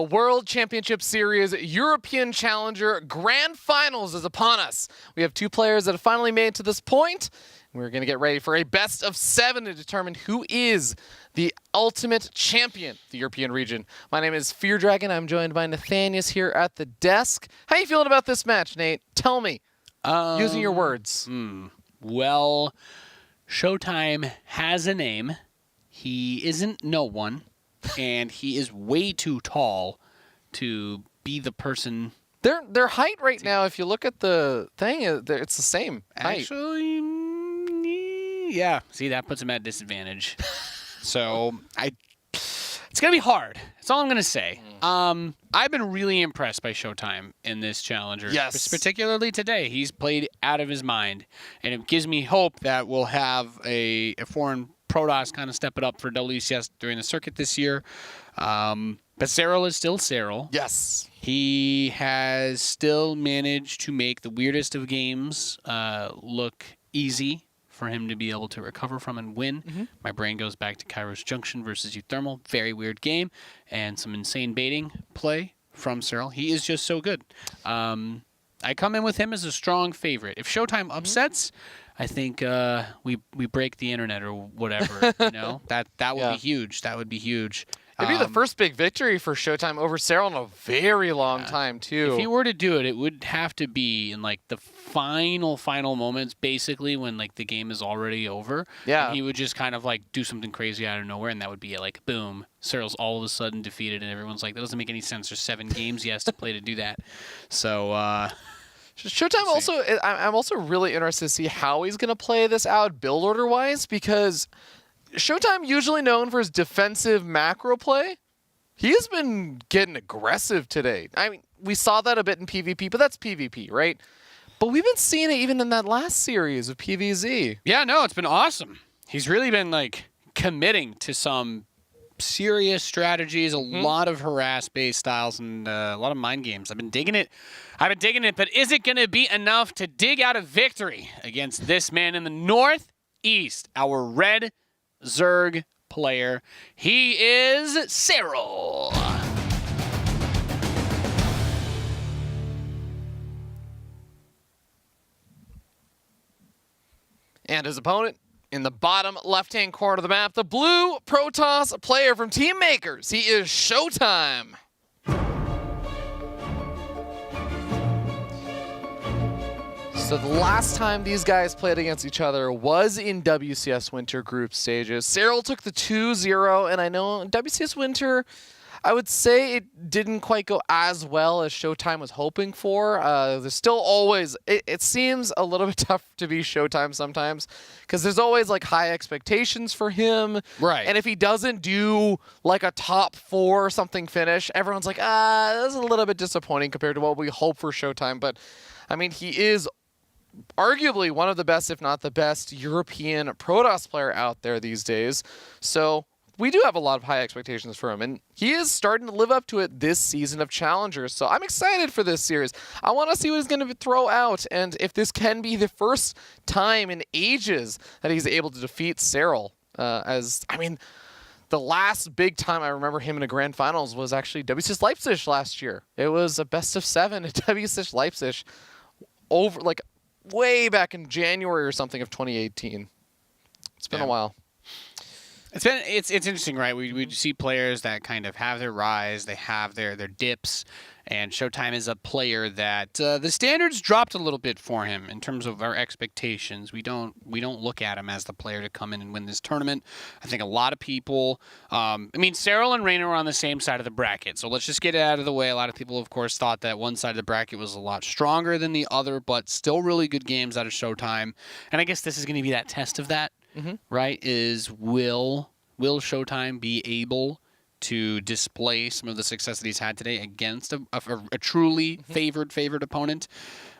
The World Championship Series European Challenger Grand Finals is upon us. We have two players that have finally made it to this point. We're going to get ready for a best of 7 to determine who is the ultimate champion of the European region. My name is Fear Dragon. I'm joined by Nathanius here at the desk. How you feeling about this match, Nate? Tell me, using your words. Well, ShoWTimE has a name. He isn't no one, and he is way too tall to be the person. Their height right now, if you look at the thing, it's the same height. Actually, yeah. See, that puts him at a disadvantage. So it's gonna be hard. That's all I'm gonna say. I've been really impressed by ShoWTimE in this challenger. Yes. Particularly today. He's played out of his mind, and it gives me hope that we'll have a foreign Protoss kind of step it up for WCS during the circuit this year. But Serral is still Serral. Yes. He has still managed to make the weirdest of games look easy for him to be able to recover from and win. My brain goes back to Kairos Junction versus Thermal. Very weird game. And some insane baiting play from Serral. He is just so good. I come in with him as a strong favorite. If ShoWTimE upsets, I think we break the internet or whatever. You know, that would be huge. That would be huge. It'd be the first big victory for ShoWTimE over Serral in a very long time, too. If he were to do it, it would have to be in, like, the final moments, basically, when, like, the game is already over. Yeah. And he would just kind of, like, do something crazy out of nowhere, and that would be, like, boom. Serral's all of a sudden defeated, and everyone's like, that doesn't make any sense. There's 7 games he has to play to do that. So, ShoWTimE also, I'm also really interested to see how he's going to play this out build order-wise, because ShoWTimE, usually known for his defensive macro play, he has been getting aggressive today. I mean, we saw that a bit in PvP, but that's PvP, right? But we've been seeing it even in that last series of PvZ. Yeah, no, it's been awesome. He's really been, like, committing to some serious strategies, a lot of harass-based styles, and a lot of mind games. I've been digging it, but is it going to be enough to dig out a victory against this man in the Northeast, our red Zerg player? He is Serral. And his opponent, in the bottom left-hand corner of the map, the blue Protoss player from Team Makers. He is ShoWTimE. So the last time these guys played against each other was in WCS Winter group stages. Serral took the 2-0, and I know WCS Winter, I would say it didn't quite go as well as ShoWTimE was hoping for. There's still always, it seems a little bit tough to be ShoWTimE sometimes, because there's always like high expectations for him. Right. And if he doesn't do like a top 4 or something finish, everyone's like, that's a little bit disappointing compared to what we hope for ShoWTimE. But I mean, he is arguably one of the best, if not the best, European Protoss player out there these days. So we do have a lot of high expectations for him, and he is starting to live up to it this season of Challengers. So I'm excited for this series. I want to see what he's going to throw out, and if this can be the first time in ages that he's able to defeat Serral. I mean, the last big time I remember him in a grand finals was actually WCS Leipzig last year. It was a best of 7 at WCS Leipzig over, like, way back in January or something of 2018. It's been a while. It's interesting, right? We see players that kind of have their rise, they have their dips, and ShoWTimE is a player that the standards dropped a little bit for him in terms of our expectations. We don't look at him as the player to come in and win this tournament. I think a lot of people, I mean, Serral and Reina were on the same side of the bracket, so let's just get it out of the way. A lot of people, of course, thought that one side of the bracket was a lot stronger than the other, but still really good games out of ShoWTimE. And I guess this is going to be that test of that. Right, is will ShoWTimE be able to display some of the success that he's had today against a truly favored opponent?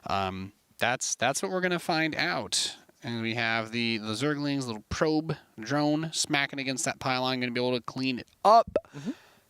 That's what we're going to find out. And we have the Zerglings, little probe drone smacking against that pylon, going to be able to clean it up.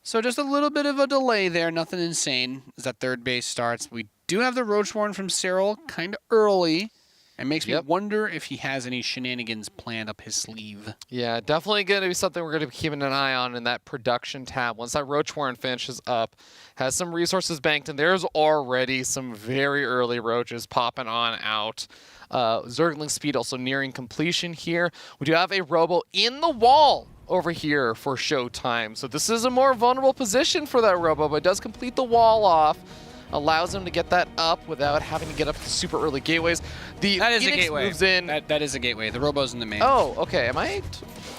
So just a little bit of a delay there, nothing insane as that third base starts. We do have the Roachborn from Serral kind of early. It makes me wonder if he has any shenanigans planned up his sleeve. Yeah, definitely going to be something we're going to be keeping an eye on in that production tab. Once that Roach Warren finishes up, has some resources banked, and there's already some very early Roaches popping on out. Zergling speed also nearing completion here. We do have a Robo in the wall over here for ShoWTimE. So this is a more vulnerable position for that Robo, but does complete the wall off. Allows him to get that up without having to get up to super early gateways. That is a gateway. Moves in. That is a gateway. The Robo's in the main. Oh, okay. Am I?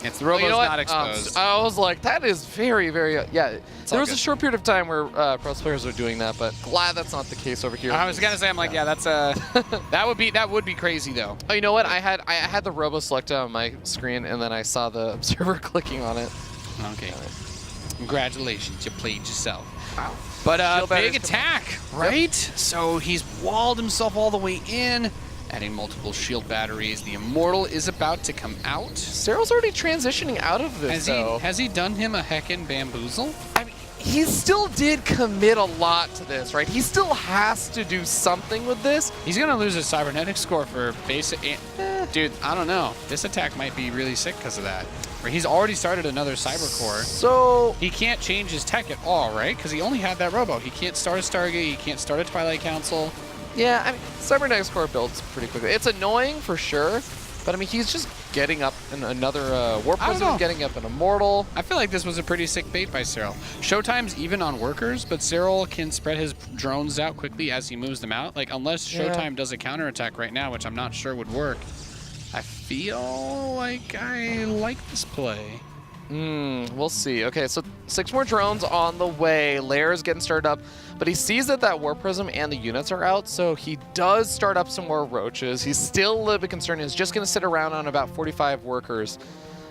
It's the Robo's not exposed. I was like, that is very, very. Yeah. There was a short period of time where pro players were doing that, but glad that's not the case over here. I was gonna say, I'm like, yeah, that's that would be crazy though. Oh, you know what? I had the Robo selected on my screen, and then I saw the observer clicking on it. Okay. Congratulations, you played yourself. Wow. But big attack, right? So he's walled himself all the way in, adding multiple shield batteries. The Immortal is about to come out. Serral's already transitioning out of this, Has he done him a heckin' bamboozle? I mean, he still did commit a lot to this, right? He still has to do something with this. He's gonna lose his cybernetic score for basic. Dude, I don't know. This attack might be really sick because of that. He's already started another cyber core. So he can't change his tech at all, right? Because he only had that Robo. He can't start a Stargate. He can't start a Twilight Council. Yeah, I mean, cybernetic core builds pretty quickly. It's annoying for sure, but I mean, he's just getting up in another Warp Prism, getting up an Immortal. I feel like this was a pretty sick bait by Serral. ShoWTimE's even on workers, but Serral can spread his drones out quickly as he moves them out. Like, unless ShoWTimE does a counterattack right now, which I'm not sure would work, I feel like I like this play. We'll see. Okay, so 6 more drones on the way. Lair's getting started up, but he sees that Warp Prism and the units are out, so he does start up some more Roaches. He's still a little bit concerned. He's just going to sit around on about 45 workers.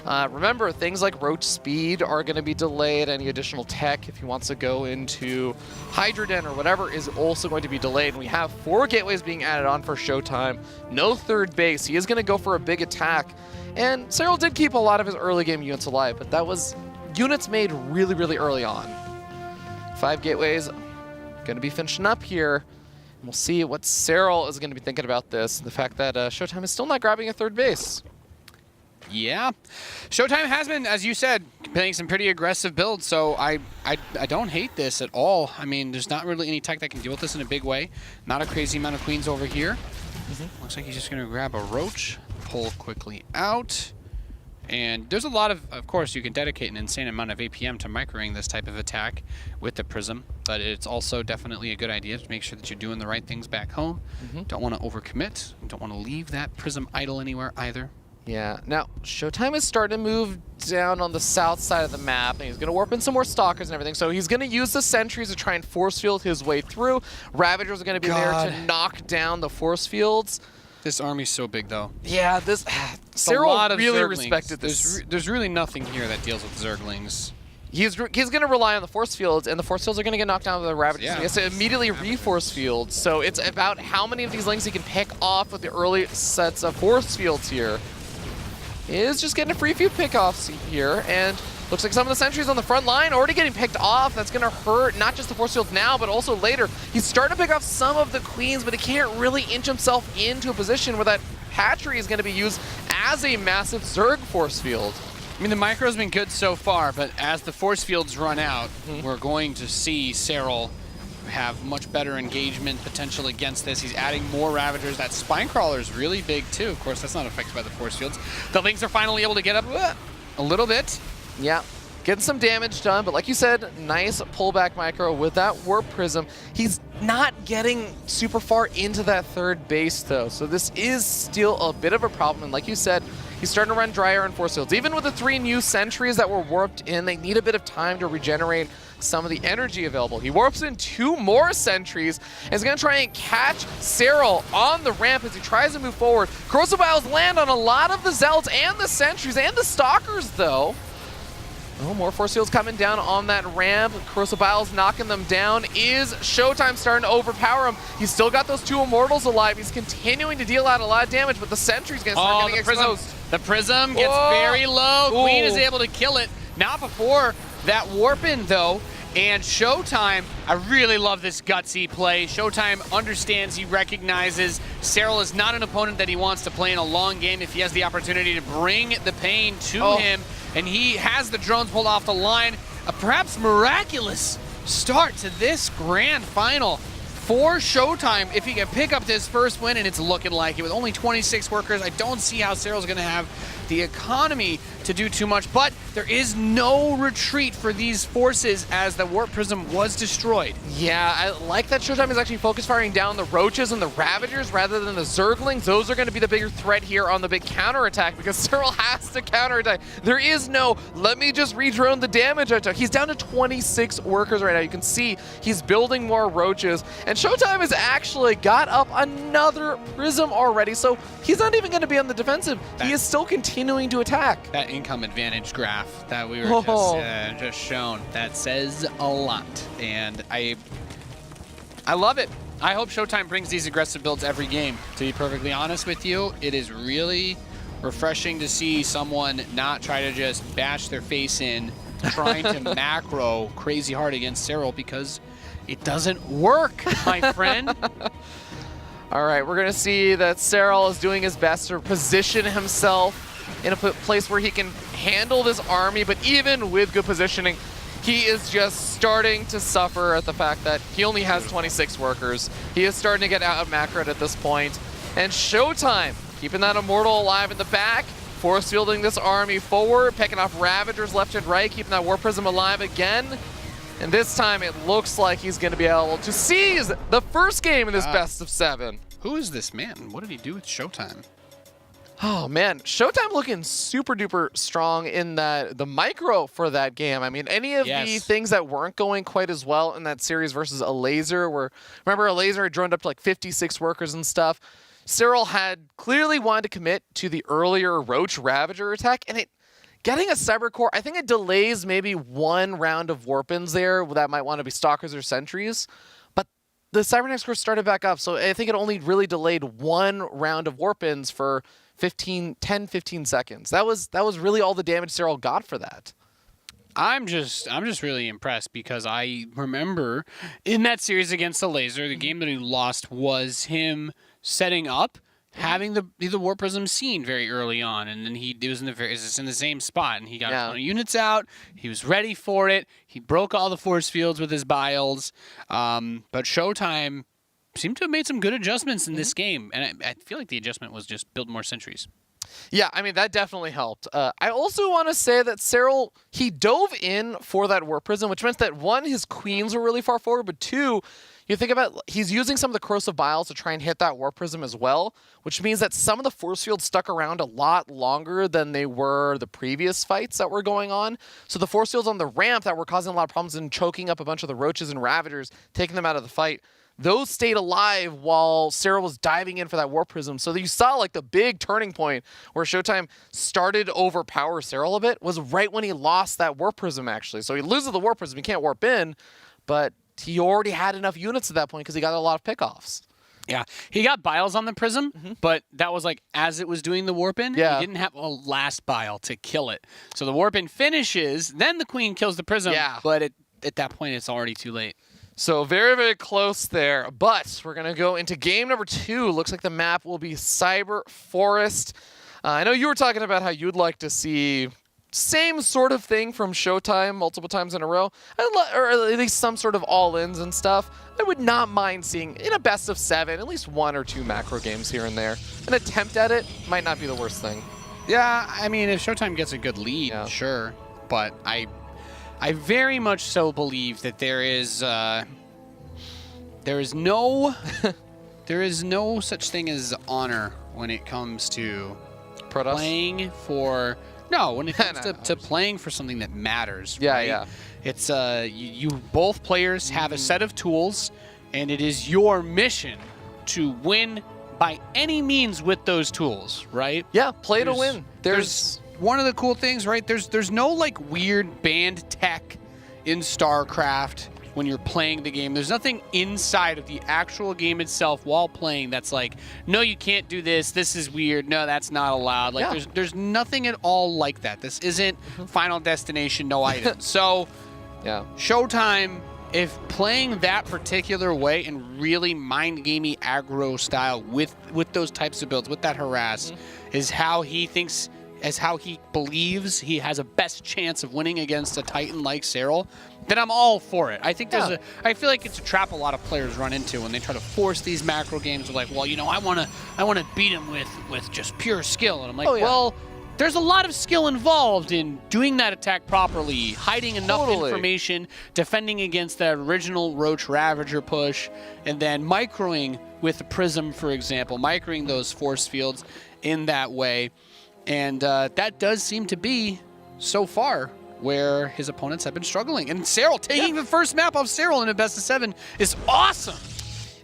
Remember, things like Roach speed are going to be delayed. Any additional tech, if he wants to go into Hydroden or whatever, is also going to be delayed. And we have 4 gateways being added on for ShoWTimE. No third base. He is going to go for a big attack. And Serral did keep a lot of his early game units alive, but that was units made really, really early on. 5 gateways going to be finishing up here. And we'll see what Serral is going to be thinking about this. The fact that ShoWTimE is still not grabbing a third base. Yeah. ShoWTimE has been, as you said, playing some pretty aggressive builds, so I don't hate this at all. I mean, there's not really any tech that can deal with this in a big way. Not a crazy amount of queens over here. Looks like he's just going to grab a Roach, pull quickly out. And there's a lot of course, you can dedicate an insane amount of APM to microing this type of attack with the Prism, but it's also definitely a good idea to make sure that you're doing the right things back home. Don't want to overcommit. Don't want to leave that Prism idle anywhere either. Yeah. Now, ShoWTimE is starting to move down on the south side of the map, and he's going to warp in some more Stalkers and everything. So he's going to use the Sentries to try and force field his way through. Ravagers are going to be there to knock down the force fields. This army's so big, though. Yeah, this Serral really respected this. There's really nothing here that deals with Zerglings. He's going to rely on the force fields, and the force fields are going to get knocked down by the Ravagers. Yeah. He has to immediately reforce fields. So it's about how many of these Lings he can pick off with the early sets of force fields here. He is just getting a free few pickoffs here, and looks like some of the sentries on the front line already getting picked off. That's going to hurt not just the force field now, but also later. He's starting to pick off some of the queens, but he can't really inch himself into a position where that hatchery is going to be used as a massive Zerg force field. I mean, the micro's been good so far, but as the force fields run out, we're going to see Serral have much better engagement potential against this. He's adding more Ravagers. That Spinecrawler is really big too. Of course, that's not affected by the force fields. The Lings are finally able to get up a little bit. Yeah, getting some damage done, but like you said, nice pullback micro with that Warp Prism. He's not getting super far into that third base though, so this is still a bit of a problem. And like you said, he's starting to run drier and force fields. Even with the 3 new sentries that were warped in, they need a bit of time to regenerate some of the energy available. He warps in 2 more sentries and is going to try and catch Serral on the ramp as he tries to move forward. Corrosive Biles land on a lot of the Zealots and the sentries and the Stalkers though. Oh, more force fields coming down on that ramp. Corrosive Biles knocking them down. Is ShoWTimE starting to overpower him? He's still got those 2 Immortals alive. He's continuing to deal out a lot of damage, but the sentry's going to start getting exposed. The Prism gets very low. Queen is able to kill it. Not before that warp in, though. And ShoWTimE, I really love this gutsy play. ShoWTimE understands, he recognizes Serral is not an opponent that he wants to play in a long game if he has the opportunity to bring the pain to him. And he has the drones pulled off the line. A perhaps miraculous start to this grand final for ShoWTimE. If he can pick up this first win, and it's looking like it with only 26 workers, I don't see how Serral's going to have the economy to do too much, but there is no retreat for these forces as the Warp Prism was destroyed. Yeah, I like that ShoWTimE is actually focus firing down the Roaches and the Ravagers rather than the Zerglings. Those are going to be the bigger threat here on the big counterattack because Serral has to counterattack. There is no, let me just redrone the damage I took. He's down to 26 workers right now. You can see he's building more Roaches, and ShoWTimE has actually got up another Prism already, so he's not even going to be on the defensive. He is still continuing to attack. That income advantage graph that we were just shown, that says a lot, and I love it. I hope ShoWTimE brings these aggressive builds every game. To be perfectly honest with you, it is really refreshing to see someone not try to just bash their face in trying to macro crazy hard against Serral, because it doesn't work, my friend. All right, we're going to see that Serral is doing his best to position himself in a place where he can handle this army, but even with good positioning, he is just starting to suffer at the fact that he only has 26 workers. He is starting to get out macroed at this point. And ShoWTimE, keeping that Immortal alive in the back, force fielding this army forward, picking off Ravagers left and right, keeping that Warp Prism alive again. And this time it looks like he's going to be able to seize the first game in this best of 7. Who is this man? What did he do with ShoWTimE? Oh man, ShoWTimE looking super duper strong in the micro for that game. I mean, any of the things that weren't going quite as well in that series versus a laser, where remember a laser had droned up to like 56 workers and stuff. Serral had clearly wanted to commit to the earlier Roach Ravager attack, and getting a Cyber Core, I think it delays maybe one round of warp-ins there that might want to be Stalkers or Sentries. But the Cybernex Core started back up, so I think it only really delayed one round of warp-ins for 10-15 seconds. That was really all the damage Serral got for that. I'm just really impressed, because I remember in that series against the laser, the game that he lost was him setting up, having the Warp Prism seen very early on, and then it was in the same spot, and he got units out. He was ready for it. He broke all the force fields with his biles. But ShoWTimE seemed to have made some good adjustments in this game, and I feel like the adjustment was just build more sentries. Yeah, I mean, that definitely helped. I also want to say that Serral, he dove in for that Warp Prism, which meant that, one, his queens were really far forward, but two, you think about, he's using some of the Corrosive Biles to try and hit that Warp Prism as well, which means that some of the force fields stuck around a lot longer than they were the previous fights that were going on. So the force fields on the ramp that were causing a lot of problems and choking up a bunch of the Roaches and Ravagers, taking them out of the fight, those stayed alive while Serral was diving in for that Warp Prism. So you saw like the big turning point where ShoWTimE started to overpower Serral a bit was right when he lost that Warp Prism, actually. So he loses the Warp Prism, he can't warp in, but he already had enough units at that point because he got a lot of pickoffs. Yeah, he got biles on the Prism, but that was like as it was doing the warp-in. Yeah. He didn't have a last bile to kill it. So the warp-in finishes, then the Queen kills the Prism, but at that point it's already too late. So very, very close there, but we're going to go into game number 2. Looks like the map will be Cyber Forest. I know you were talking about how you'd like to see same sort of thing from ShoWTimE multiple times in a row, or at least some sort of all-ins and stuff. I would not mind seeing, in a best of 7, at least 1 or 2 macro games here and there. An attempt at it might not be the worst thing. Yeah, I mean, if ShoWTimE gets a good lead, sure, but I very much so believe that there is no such thing as honor when it comes to Protoss? playing for when it comes to playing for something that matters. Right? Yeah. It's you both players have a set of tools, and it is your mission to win by any means with those tools, right? Yeah, play to win. There's one of the cool things, right? There's no like weird banned tech in StarCraft when you're playing the game. There's nothing inside of the actual game itself while playing that's like, no, you can't do this. This is weird. No, that's not allowed. Like there's nothing at all like that. This isn't Final Destination, no items. So Yeah. ShoWTimE, if playing that particular way and really mind-gamey aggro style with those types of builds, with that harass, is how he thinks, as how he believes he has a best chance of winning against a Titan like Serral, then I'm all for it. I think there's I feel like it's a trap a lot of players run into when they try to force these macro games. They're like, well, you know, I wanna beat him with just pure skill, and I'm like, well, there's a lot of skill involved in doing that attack properly, hiding enough information, defending against that original Roach Ravager push, and then microing with the Prism, for example, microing those force fields in that way. And that does seem to be, so far, where his opponents have been struggling. And Serral taking the first map off Serral in a best of 7 is awesome.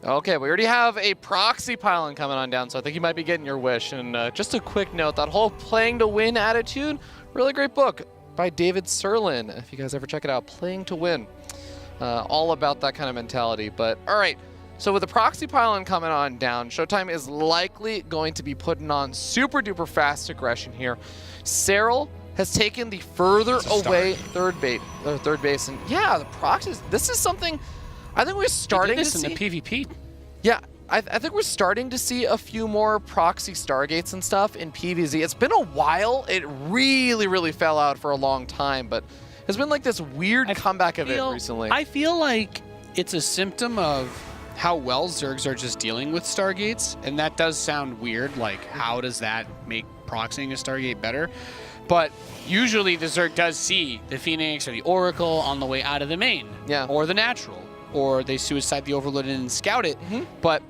Okay, we already have a proxy pylon coming on down, so I think you might be getting your wish. And just a quick note, that whole playing to win attitude, really great book by David Serral. If you guys ever check it out, Playing to Win. All about that kind of mentality. But all right, so with the proxy pylon coming on down, ShoWTimE is likely going to be putting on super duper fast aggression here. Serral has taken the further away third base, and yeah, the proxies. This is something I think we're starting to see in the PvP. Yeah, I think we're starting to see a few more proxy Stargates and stuff in PvZ. It's been a while. It really fell out for a long time, but there's been like this weird comeback of it recently. I feel like it's a symptom of how well Zergs are just dealing with Stargates, and that does sound weird. Like, how does that make proxying a Stargate better? But usually the Zerg does see the Phoenix or the Oracle on the way out of the main, or the Natural, or they suicide the Overlord and scout it. But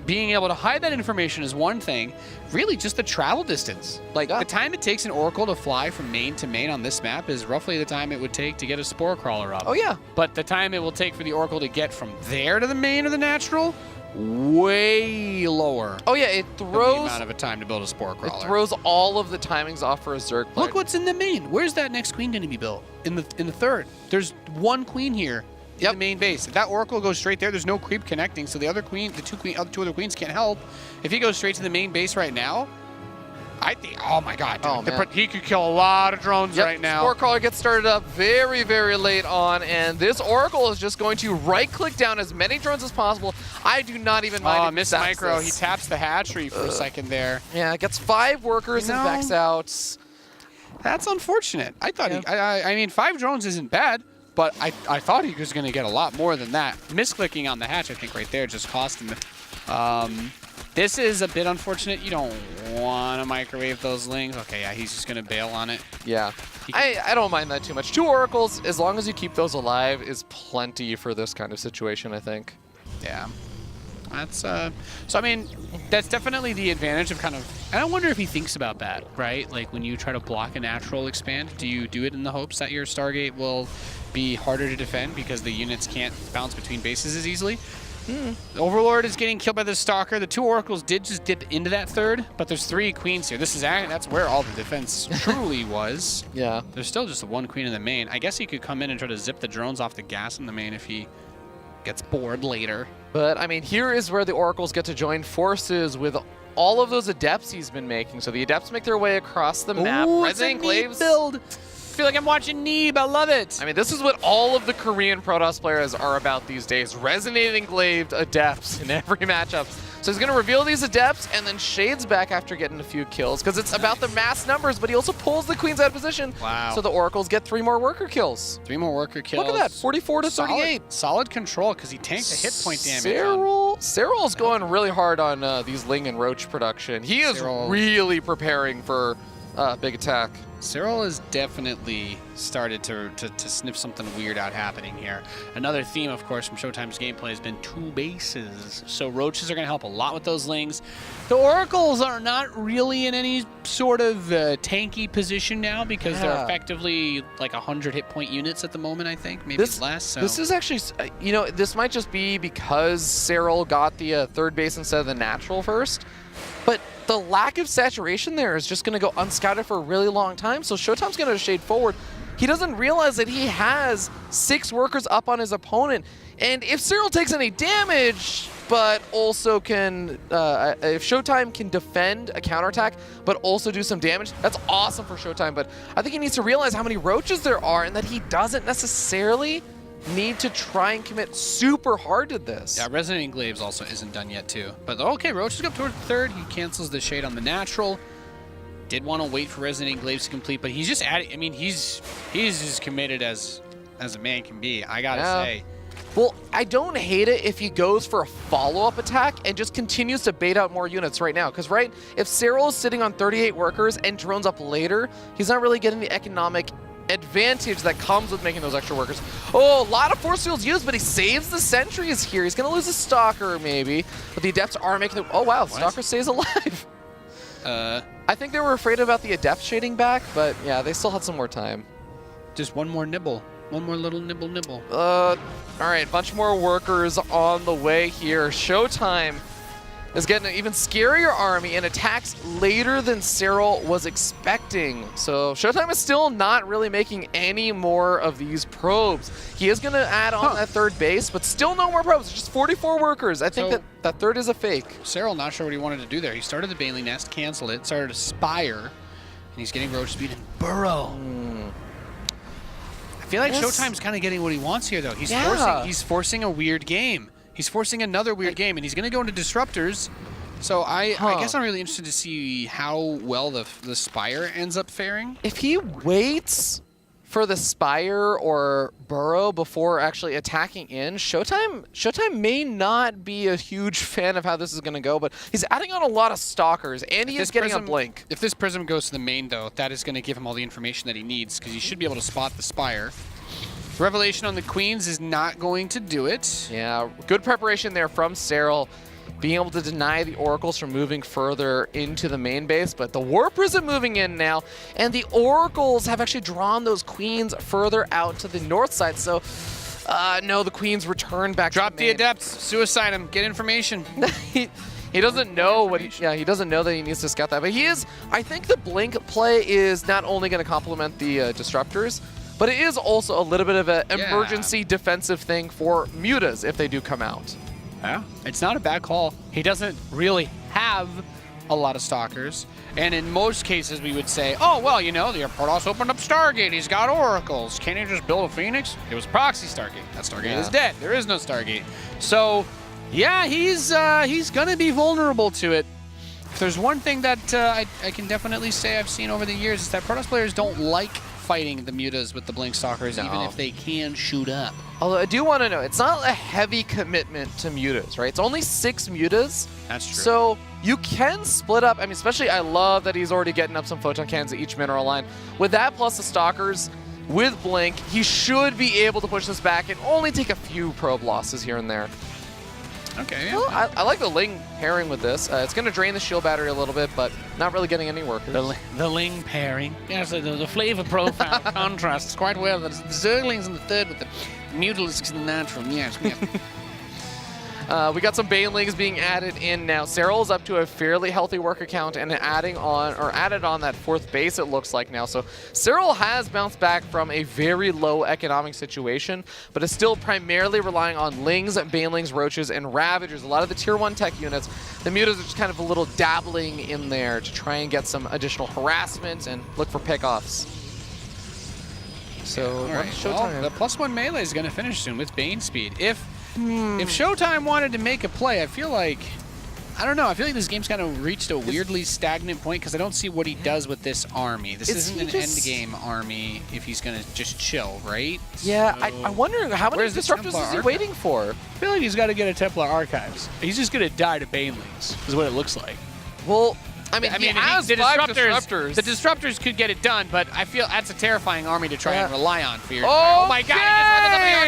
being able to hide that information is one thing. Really, just the travel distance. Like, the time it takes an Oracle to fly from main to main on this map is roughly the time it would take to get a Spore Crawler up. Oh, yeah. But the time it will take for the Oracle to get from there to the main or the Natural, way lower. Oh, yeah, it throws the amount of a time to build a Spore Crawler. It throws all of the timings off for a Zerg player. Look what's in the main. Where's that next queen going to be built? In the third. There's one queen here. The main base. If that Oracle goes straight there, there's no creep connecting, so the other queen, the two other queens can't help. If he goes straight to the main base right now, I think, oh my god, dude, he could kill a lot of drones right now. Spore Crawler gets started up very late on, and this Oracle is just going to right-click down as many drones as possible. I do not even mind if Miss Micro, he taps the hatchery for a second there. Yeah, gets 5 workers and backs out. That's unfortunate. I thought I mean, 5 drones isn't bad. But I thought he was going to get a lot more than that. Misclicking on the hatch, I think, right there just cost him. This is a bit unfortunate. You don't want to microwave those lings. Okay, yeah, he's just going to bail on it. Yeah. I don't mind that too much. 2 Oracles, as long as you keep those alive, is plenty for this kind of situation, I think. Yeah. That's, so I mean, that's definitely the advantage of kind of, and I wonder if he thinks about that, right? Like when you try to block a natural expand, do you do it in the hopes that your Stargate will be harder to defend because the units can't bounce between bases as easily? The Overlord is getting killed by the Stalker. The 2 Oracles did just dip into that third, but there's 3 queens here. That's where all the defense truly was. Yeah. There's still just the 1 queen in the main. I guess he could come in and try to zip the drones off the gas in the main if he gets bored later. But, I mean, here is where the Oracles get to join forces with all of those Adepts he's been making. So the Adepts make their way across the map. Resident Glaives build. I feel like I'm watching Neeb. I love it. I mean, this is what all of the Korean Protoss players are about these days. Resonating Glaive Adepts in every matchup. So he's going to reveal these Adepts and then shades back after getting a few kills because it's about the mass numbers, but he also pulls the Queens out of position. Wow. So the Oracles get 3 more worker kills. 3 more worker kills. Look at that, 44 to 38. Solid control because he tanked the hit point damage. Serral's going really hard on these Ling and Roach production. He is really preparing for big attack. Serral has definitely started to sniff something weird out happening here. Another theme, of course, from ShoWTimE's gameplay has been 2 bases. So Roaches are going to help a lot with those Lings. The Oracles are not really in any sort of tanky position now because they're effectively like 100 hit point units at the moment, I think. Maybe less. So. This is actually, you know, this might just be because Serral got the third base instead of the natural first. But the lack of saturation there is just going to go unscouted for a really long time. So ShoWTimE's going to shade forward. He doesn't realize that he has 6 workers up on his opponent. And if Serral takes any damage, but also can, if ShoWTimE can defend a counterattack, but also do some damage, that's awesome for ShoWTimE. But I think he needs to realize how many roaches there are and that he doesn't necessarily need to try and commit super hard to this. Yeah, Resonant Glaives also isn't done yet too. But okay, Roach is up toward third. He cancels the shade on the natural. Did want to wait for Resonant Glaives to complete, but he's just adding. I mean, he's as committed as a man can be. I gotta say. Well, I don't hate it if he goes for a follow-up attack and just continues to bait out more units right now. Because, right, if Serral is sitting on 38 workers and drones up later, he's not really getting the economic advantage that comes with making those extra workers. Oh, a lot of force fields used, but he saves the sentries here. He's going to lose a Stalker, maybe. But the Adepts are making the... Oh, wow, Stalker stays alive. I think they were afraid about the Adept shading back, but yeah, they still had some more time. Just one more nibble. One more little nibble. All right, a bunch more workers on the way here. ShoWTimE is getting an even scarier army and attacks later than Serral was expecting. So ShoWTimE is still not really making any more of these probes. He is going to add on that third base, but still no more probes. Just 44 workers. I think that third is a fake. Serral not sure what he wanted to do there. He started the Bailey Nest, canceled it, started to Spire, and he's getting Roach Speed and Burrow. I feel like ShoWTimE's kind of getting what he wants here, though. He's forcing a weird game. He's forcing another weird game, and he's going to go into Disruptors. So I guess I'm really interested to see how well the Spire ends up faring. If he waits for the Spire or Burrow before actually attacking in, ShoWTimE may not be a huge fan of how this is going to go, but he's adding on a lot of Stalkers, and he is getting a Blink. If this Prism goes to the main, though, that is going to give him all the information that he needs, because he should be able to spot the Spire. Revelation on the Queens is not going to do it. Yeah, good preparation there from Serral, being able to deny the Oracles from moving further into the main base, but the War Prism moving in now, and the Oracles have actually drawn those Queens further out to the north side, so no, the Queens return back Drop to the main. the Adepts, suicide him, get information. He doesn't know what he doesn't know that he needs to scout that, but he is, I think the Blink play is not only going to complement the Disruptors, but it is also a little bit of an emergency defensive thing for Mutas if they do come out. Yeah, it's not a bad call. He doesn't really have a lot of Stalkers. And in most cases, we would say, oh, well, you know, the Protoss opened up Stargate. He's got Oracles. Can't he just build a Phoenix? It was proxy Stargate. That Stargate is dead. There is no Stargate. So, yeah, he's going to be vulnerable to it. If there's one thing that I can definitely say I've seen over the years is that Protoss players don't like fighting the Mutas with the Blink Stalkers, even if they can shoot up. Although I do want to know, it's not a heavy commitment to Mutas, right? It's only 6 Mutas. That's true. So you can split up. I mean, especially I love that he's already getting up some Photon Cannons at each mineral line. With that plus the Stalkers, with Blink, he should be able to push this back and only take a few probe losses here and there. Okay. Yeah. Well, I like the Ling pairing with this. It's going to drain the shield battery a little bit, but not really getting any work. The Ling pairing. Yes, the flavor profile contrasts quite well. The Zerglings in the third with the Mutalisks in the natural. Yes. We got some Banelings being added in now. Serral is up to a fairly healthy worker count and added on that 4th base, it looks like now. So Serral has bounced back from a very low economic situation, but is still primarily relying on Lings, Banelings, Roaches, and Ravagers. A lot of the tier 1 tech units, the Mutas are just kind of a little dabbling in there to try and get some additional harassment and look for pickoffs. So, all right, well, the +1 melee is going to finish soon with Bane speed. If ShoWTimE wanted to make a play, I feel like this game's kind of reached a weirdly stagnant point because I don't see what he does with this army. This isn't an endgame army if he's going to just chill, right? Yeah, so I wonder how many Disruptors is he waiting for? I feel like he's got to get a Templar Archives. He's just going to die to Banelings, is what it looks like. Well, I mean, he has the 5 Disruptors. The Disruptors could get it done, but I feel that's a terrifying army to try and rely on for your Oh my God,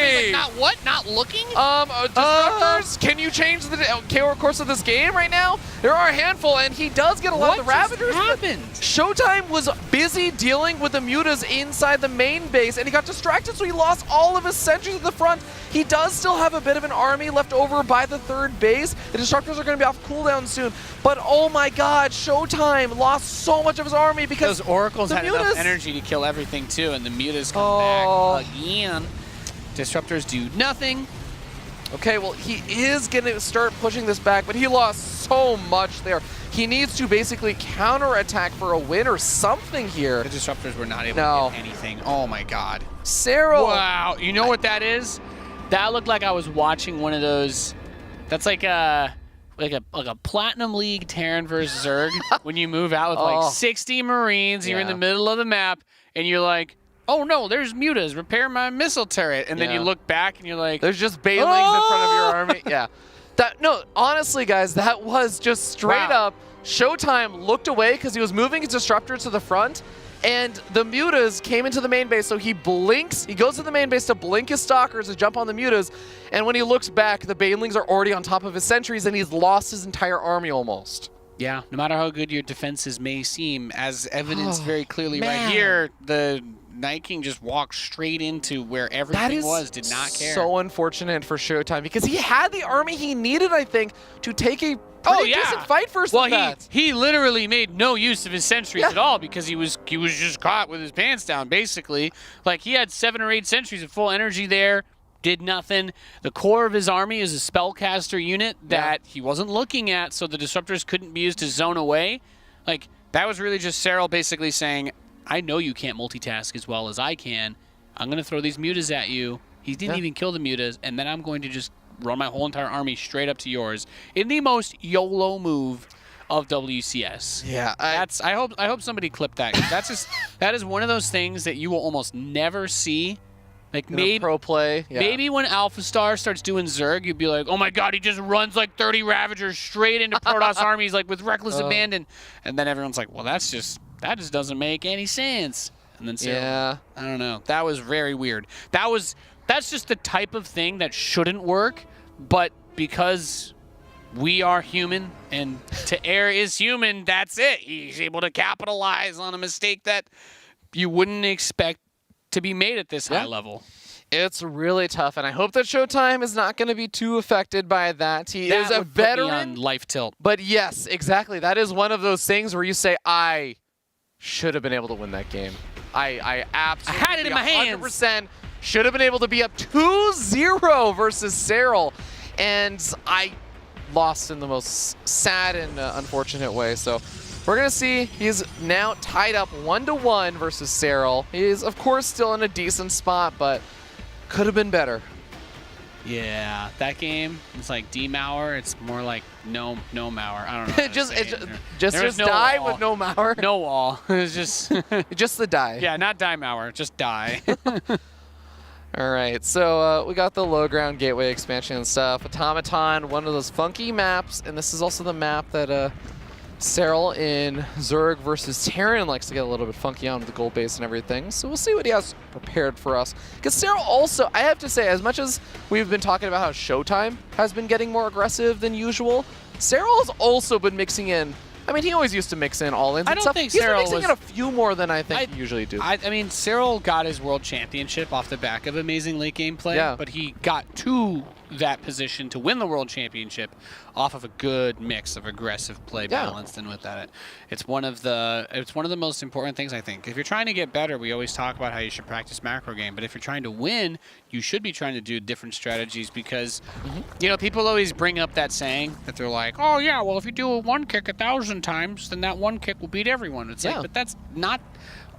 he just like, not what? Not looking? Disruptors, can you change the course of this game right now? There are a handful, and he does get a lot of the Ravagers. What happened? ShoWTimE was busy dealing with the Mutas inside the main base, and he got distracted, so he lost all of his sentries at the front. He does still have a bit of an army left over by the 3rd base. The Disruptors are going to be off cooldown soon, but oh my God, ShoWTimE lost so much of his army because those Oracles had enough energy to kill everything too, and the Mutas come back again. Disruptors do nothing. Okay, well, he is going to start pushing this back, but he lost so much there. He needs to basically counterattack for a win or something here. The Disruptors were not able to get anything. Oh my god. Serral. Wow. You know what that is? That looked like I was watching one of those. That's like a Platinum League Terran versus Zerg when you move out with like 60 Marines, you're in the middle of the map, and you're like, oh no, there's mutas, repair my missile turret. And then you look back and you're like, there's just banelings in front of your army. Yeah. No, honestly, guys, that was just straight up. ShoWTimE looked away because he was moving his disruptor to the front, and the mutas came into the main base, so he blinks. He goes to the main base to blink his stalkers to jump on the mutas, and when he looks back, the banelings are already on top of his sentries, and he's lost his entire army almost. Yeah, no matter how good your defenses may seem, as evidenced very clearly right here, the Night King just walked straight into where everything was, did not care. So unfortunate for ShoWTimE because he had the army he needed, I think, to take a pretty decent fight first. Well, he literally made no use of his sentries at all because he was just caught with his pants down, basically. Like, he had 7 or 8 sentries of full energy there, did nothing. The core of his army is a spellcaster unit that he wasn't looking at, so the Disruptors couldn't be used to zone away. Like, that was really just Serral basically saying, I know you can't multitask as well as I can. I'm going to throw these mutas at you. He didn't even kill the mutas, and then I'm going to just run my whole entire army straight up to yours in the most YOLO move of WCS. Yeah, I hope somebody clipped that. That is one of those things that you will almost never see. Like, maybe pro play. Yeah. Maybe when Alpha Star starts doing Zerg, you'd be like, oh my god, he just runs like 30 Ravagers straight into Protoss armies like with reckless abandon. And then everyone's like, well, that just doesn't make any sense. And then Serral, I don't know. That was very weird. That's just the type of thing that shouldn't work, but because we are human and to err is human, that's it. He's able to capitalize on a mistake that you wouldn't expect to be made at this high level. It's really tough, and I hope that ShoWTimE is not going to be too affected by that. He is a veteran. Put me on life tilt. But yes, exactly. That is one of those things where you say, I should have been able to win that game. I absolutely had it in my hands. 100% should have been able to be up 2-0 versus Serral, and I lost in the most sad and unfortunate way. So we're going to see he's now tied up 1-1 versus Serral. He is, of course, still in a decent spot, but could have been better. Yeah, that game, it's like D-Mauer. It's more like no Mauer. I don't know. just no die wall. with no Mauer. No wall. It's just just the die. Yeah, not die Mauer, just die. All right, so we got the low ground gateway expansion and stuff. Automaton, one of those funky maps, and this is also the map that Serral in Zerg versus Terran likes to get a little bit funky on with the gold base and everything. So we'll see what he has prepared for us. Because Serral also, I have to say, as much as we've been talking about how ShoWTimE has been getting more aggressive than usual, Serral has also been mixing in. I mean, he always used to mix in all-ins and stuff. Think He's Serral been mixing in a few more than I think he usually do. I mean, Serral got his world championship off the back of amazing late game play, but he got to that position to win the world championship off of a good mix of aggressive play balanced and with that. It's one of the most important things, I think. If you're trying to get better, we always talk about how you should practice macro game, but if you're trying to win, you should be trying to do different strategies because you know, people always bring up that saying that they're like, oh yeah, well if you do a one kick 1,000 times, then that one kick will beat everyone. It's like, but that's not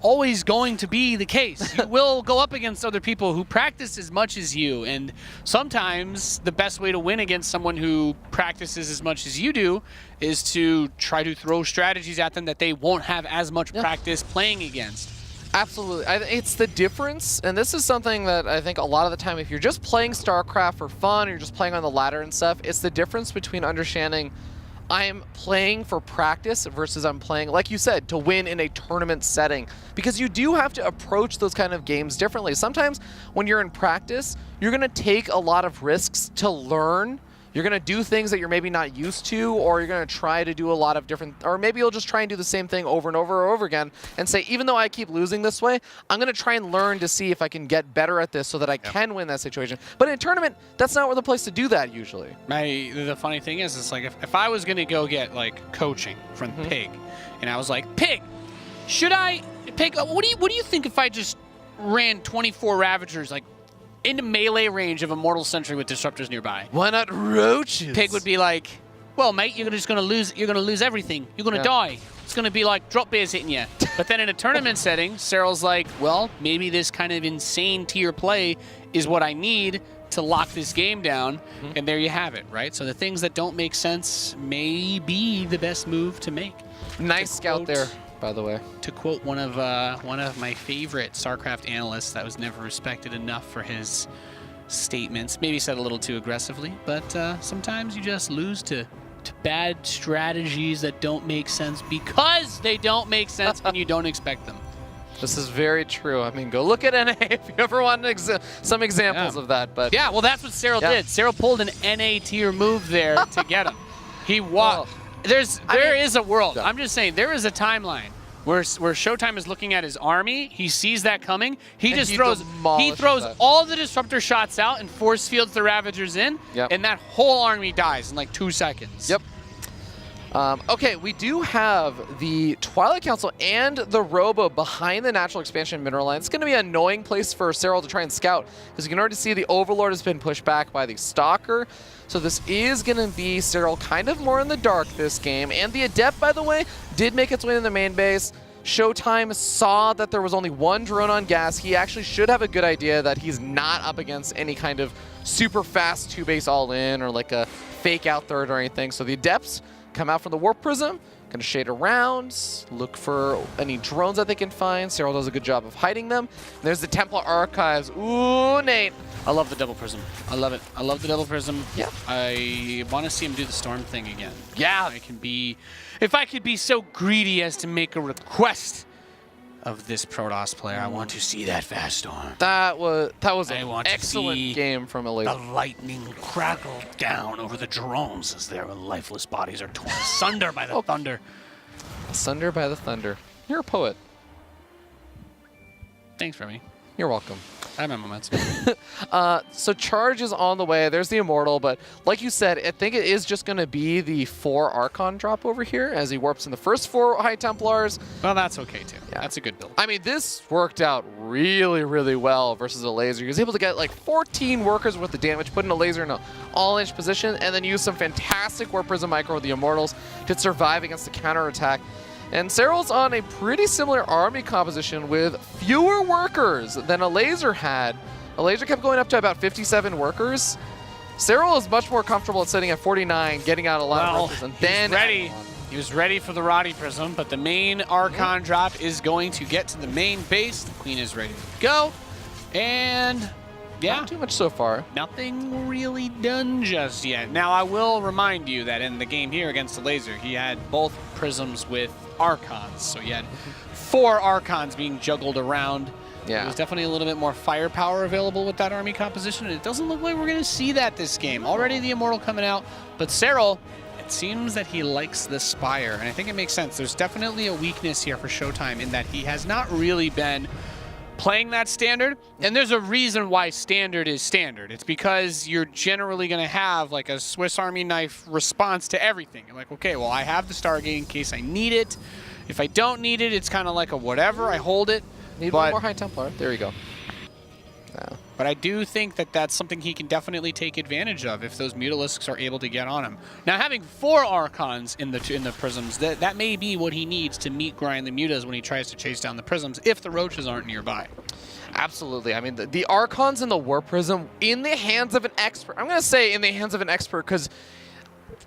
always going to be the case. You will go up against other people who practice as much as you, and sometimes the best way to win against someone who practices as much as you do is to try to throw strategies at them that they won't have as much practice playing against. Absolutely. It's the difference, and this is something that I think a lot of the time, if you're just playing StarCraft for fun, or you're just playing on the ladder and stuff, it's the difference between understanding I'm playing for practice versus I'm playing, like you said, to win in a tournament setting. Because you do have to approach those kind of games differently. Sometimes when you're in practice, you're going to take a lot of risks to learn. You're going to do things that you're maybe not used to, or you're going to try to do a lot of different, or maybe you'll just try and do the same thing over and over and over again and say, even though I keep losing this way, I'm going to try and learn to see if I can get better at this so that I can win that situation. But in a tournament, that's not the place to do that usually. The funny thing is, it's like if I was going to go get like coaching from Pig, and I was like, Pig, should I, Pig, what do you think if I just ran 24 Ravagers like into melee range of Immortal Sentry with disruptors nearby. Why not roaches? Pig would be like, well, mate, you're just gonna lose everything. You're gonna die. It's gonna be like drop bears hitting you. But then in a tournament setting, Serral's like, well, maybe this kind of insane tier play is what I need to lock this game down, and there you have it, right? So the things that don't make sense may be the best move to make. Nice scout there, by the way. To quote one of my favorite StarCraft analysts that was never respected enough for his statements, maybe said a little too aggressively, but sometimes you just lose to bad strategies that don't make sense because they don't make sense and you don't expect them. This is very true. I mean, go look at NA if you ever want some examples of that. But yeah, well, that's what Serral did. Serral pulled an NA tier move there to get him. He walked. There is a world. I'm just saying, there is a timeline where ShoWTimE is looking at his army. He sees that coming. He throws all the disruptor shots out and force fields the Ravagers in, and that whole army dies in like 2 seconds. Yep. Okay, we do have the Twilight Council and the Robo behind the natural expansion mineral line. It's going to be an annoying place for Serral to try and scout, because you can already see the Overlord has been pushed back by the Stalker. So this is going to be Serral kind of more in the dark this game. And the Adept, by the way, did make its way in the main base. ShoWTimE saw that there was only one drone on gas. He actually should have a good idea that he's not up against any kind of super fast 2-base all-in or like a fake out third or anything. So the Adepts come out from the Warp Prism, gonna shade around, look for any drones that they can find. Serral does a good job of hiding them. And there's the Templar Archives. Ooh, Nate. I love the double prism. I love it. I love the double prism. Yeah. I want to see him do the storm thing again. Yeah. If I could be so greedy as to make a request of this Protoss player, I want to see that fast storm. That was an excellent game from Elite. The lightning crackle down over the drones as their lifeless bodies are torn asunder by the thunder. Asunder by the thunder. You're a poet. Thanks, Remy. You're welcome. I have my moments. So Charge is on the way. There's the Immortal, but like you said, I think it is just going to be the 4 Archon drop over here as he warps in the first 4 High Templars. Well, that's okay, too. Yeah. That's a good build. I mean, this worked out really, really well versus a laser. He was able to get like 14 workers worth of damage, put in a laser in an all-inch position, and then use some fantastic Warp Prism Micro with the Immortals to survive against the counterattack. And Serral's on a pretty similar army composition with fewer workers than a laser had. A laser kept going up to about 57 workers. Serral is much more comfortable at sitting at 49, getting out a lot of workers, and then he was ready for the Roddy Prism, but the main Archon drop is going to get to the main base. The Queen is ready to go, and yeah, not too much so far. Nothing really done just yet. Now, I will remind you that in the game here against the laser, he had both prisms with Archons, so he had 4 Archons being juggled around. Yeah. There's definitely a little bit more firepower available with that army composition, and it doesn't look like we're going to see that this game. Already the Immortal coming out, but Serral, it seems that he likes the Spire, and I think it makes sense. There's definitely a weakness here for ShoWTimE in that he has not really been playing that standard, and there's a reason why standard is standard. It's because you're generally going to have like a Swiss Army knife response to everything. You're like, okay, well, I have the Stargate in case I need it. If I don't need it, it's kind of like a whatever. I hold it. Need one more High Templar. There you go. Yeah. But I do think that that's something he can definitely take advantage of if those Mutalisks are able to get on him. Now, having 4 Archons in the Prisms, that may be what he needs to meet grind the Mutas when he tries to chase down the Prisms if the Roaches aren't nearby. Absolutely. I mean, the Archons in the Warp Prism in the hands of an expert. I'm going to say in the hands of an expert because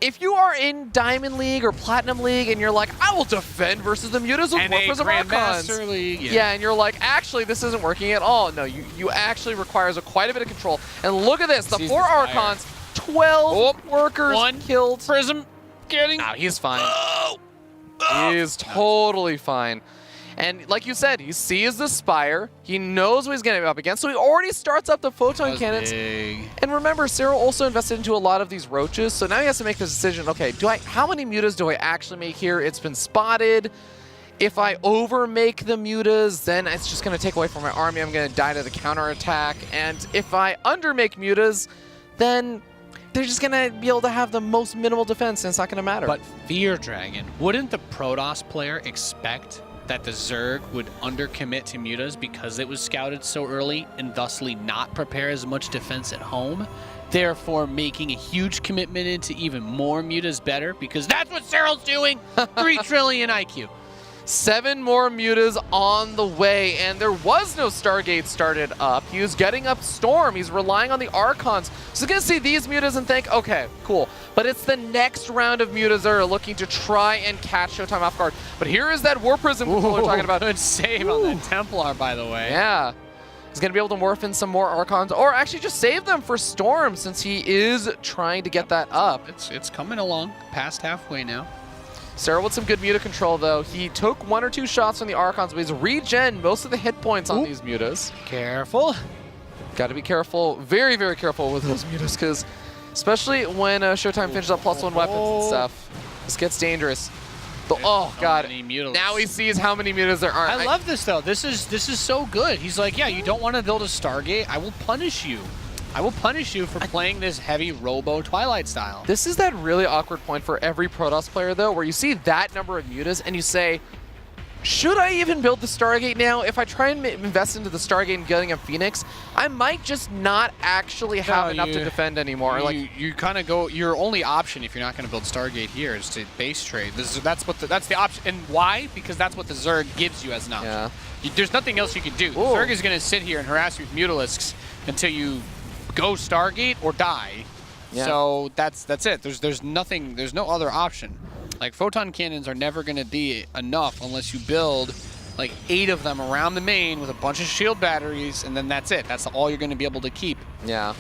if you are in Diamond League or Platinum League and you're like, I will defend versus the Mutas with Warp Prism Archons. League, yeah, and you're like, actually, this isn't working at all. No, you actually requires quite a bit of control. And look at this, the 4 Archons, 12 workers killed. Prism getting. Oh, he's fine. He is totally fine. And like you said, he sees the Spire. He knows what he's going to be up against. So he already starts up the photon cannons. Big. And remember, Serral also invested into a lot of these roaches. So now he has to make this decision. Okay, how many mutas do I actually make here? It's been spotted. If I over-make the mutas, then it's just going to take away from my army. I'm going to die to the counterattack. And if I under-make mutas, then they're just going to be able to have the most minimal defense, and it's not going to matter. But Fear Dragon, wouldn't the Protoss player expect that the Zerg would undercommit to mutas because it was scouted so early and thusly not prepare as much defense at home, therefore making a huge commitment into even more mutas better, because that's what Serral's doing. 3 trillion IQ. 7 more mutas on the way, and there was no Stargate started up. He was getting up Storm. He's relying on the Archons. So he's going to see these mutas and think, okay, cool. But it's the next round of mutas that are looking to try and catch ShoWTimE off guard. But here is that War Prism we're talking about. Good save on the Templar, by the way. Yeah. He's going to be able to morph in some more Archons, or actually just save them for Storm, since he is trying to get that up. It's coming along, past halfway now. Serral with some good muta control, though. He took 1 or 2 shots from the Archons, but he's regen most of the hit points on these mutas. Careful. Got to be careful, very, very careful with those mutas, because especially when ShoWTimE finishes up +1 weapons and stuff, this gets dangerous. Oh god! Now he sees how many mutas there are. I love this though. This is so good. He's like, yeah, you don't want to build a Stargate. I will punish you. I will punish you for playing this heavy Robo Twilight style. This is that really awkward point for every Protoss player, though, where you see that number of mutas and you say, should I even build the Stargate now? If I try and invest into the Stargate and getting a Phoenix, I might just not actually have enough to defend anymore. You kind of go. Your only option if you're not going to build Stargate here is to base trade. That's the option. And why? Because that's what the Zerg gives you as an option. Yeah. There's nothing else you can do. The Zerg is going to sit here and harass you with Mutalisks until you go Stargate or die. Yeah. So that's it. There's nothing. There's no other option. Like, photon cannons are never going to be enough unless you build like 8 of them around the main with a bunch of shield batteries, and then that's it. That's all you're going to be able to keep. Yeah.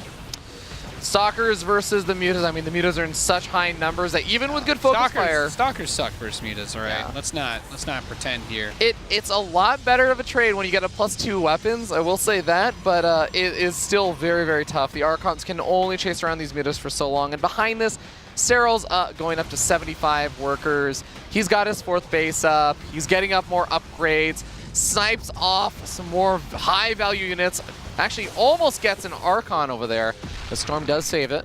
Stalkers versus the mutas. I mean, the mutas are in such high numbers that even with good focus fire, Stalkers suck versus mutas. All right, yeah. Let's not pretend here. It's a lot better of a trade when you get a +2 weapons. I will say that, but it is still very, very tough. The Archons can only chase around these mutas for so long, and behind this, Serral's going up to 75 workers. He's got his 4th base up. He's getting up more upgrades. Snipes off some more high-value units. Actually, almost gets an Archon over there. The Storm does save it.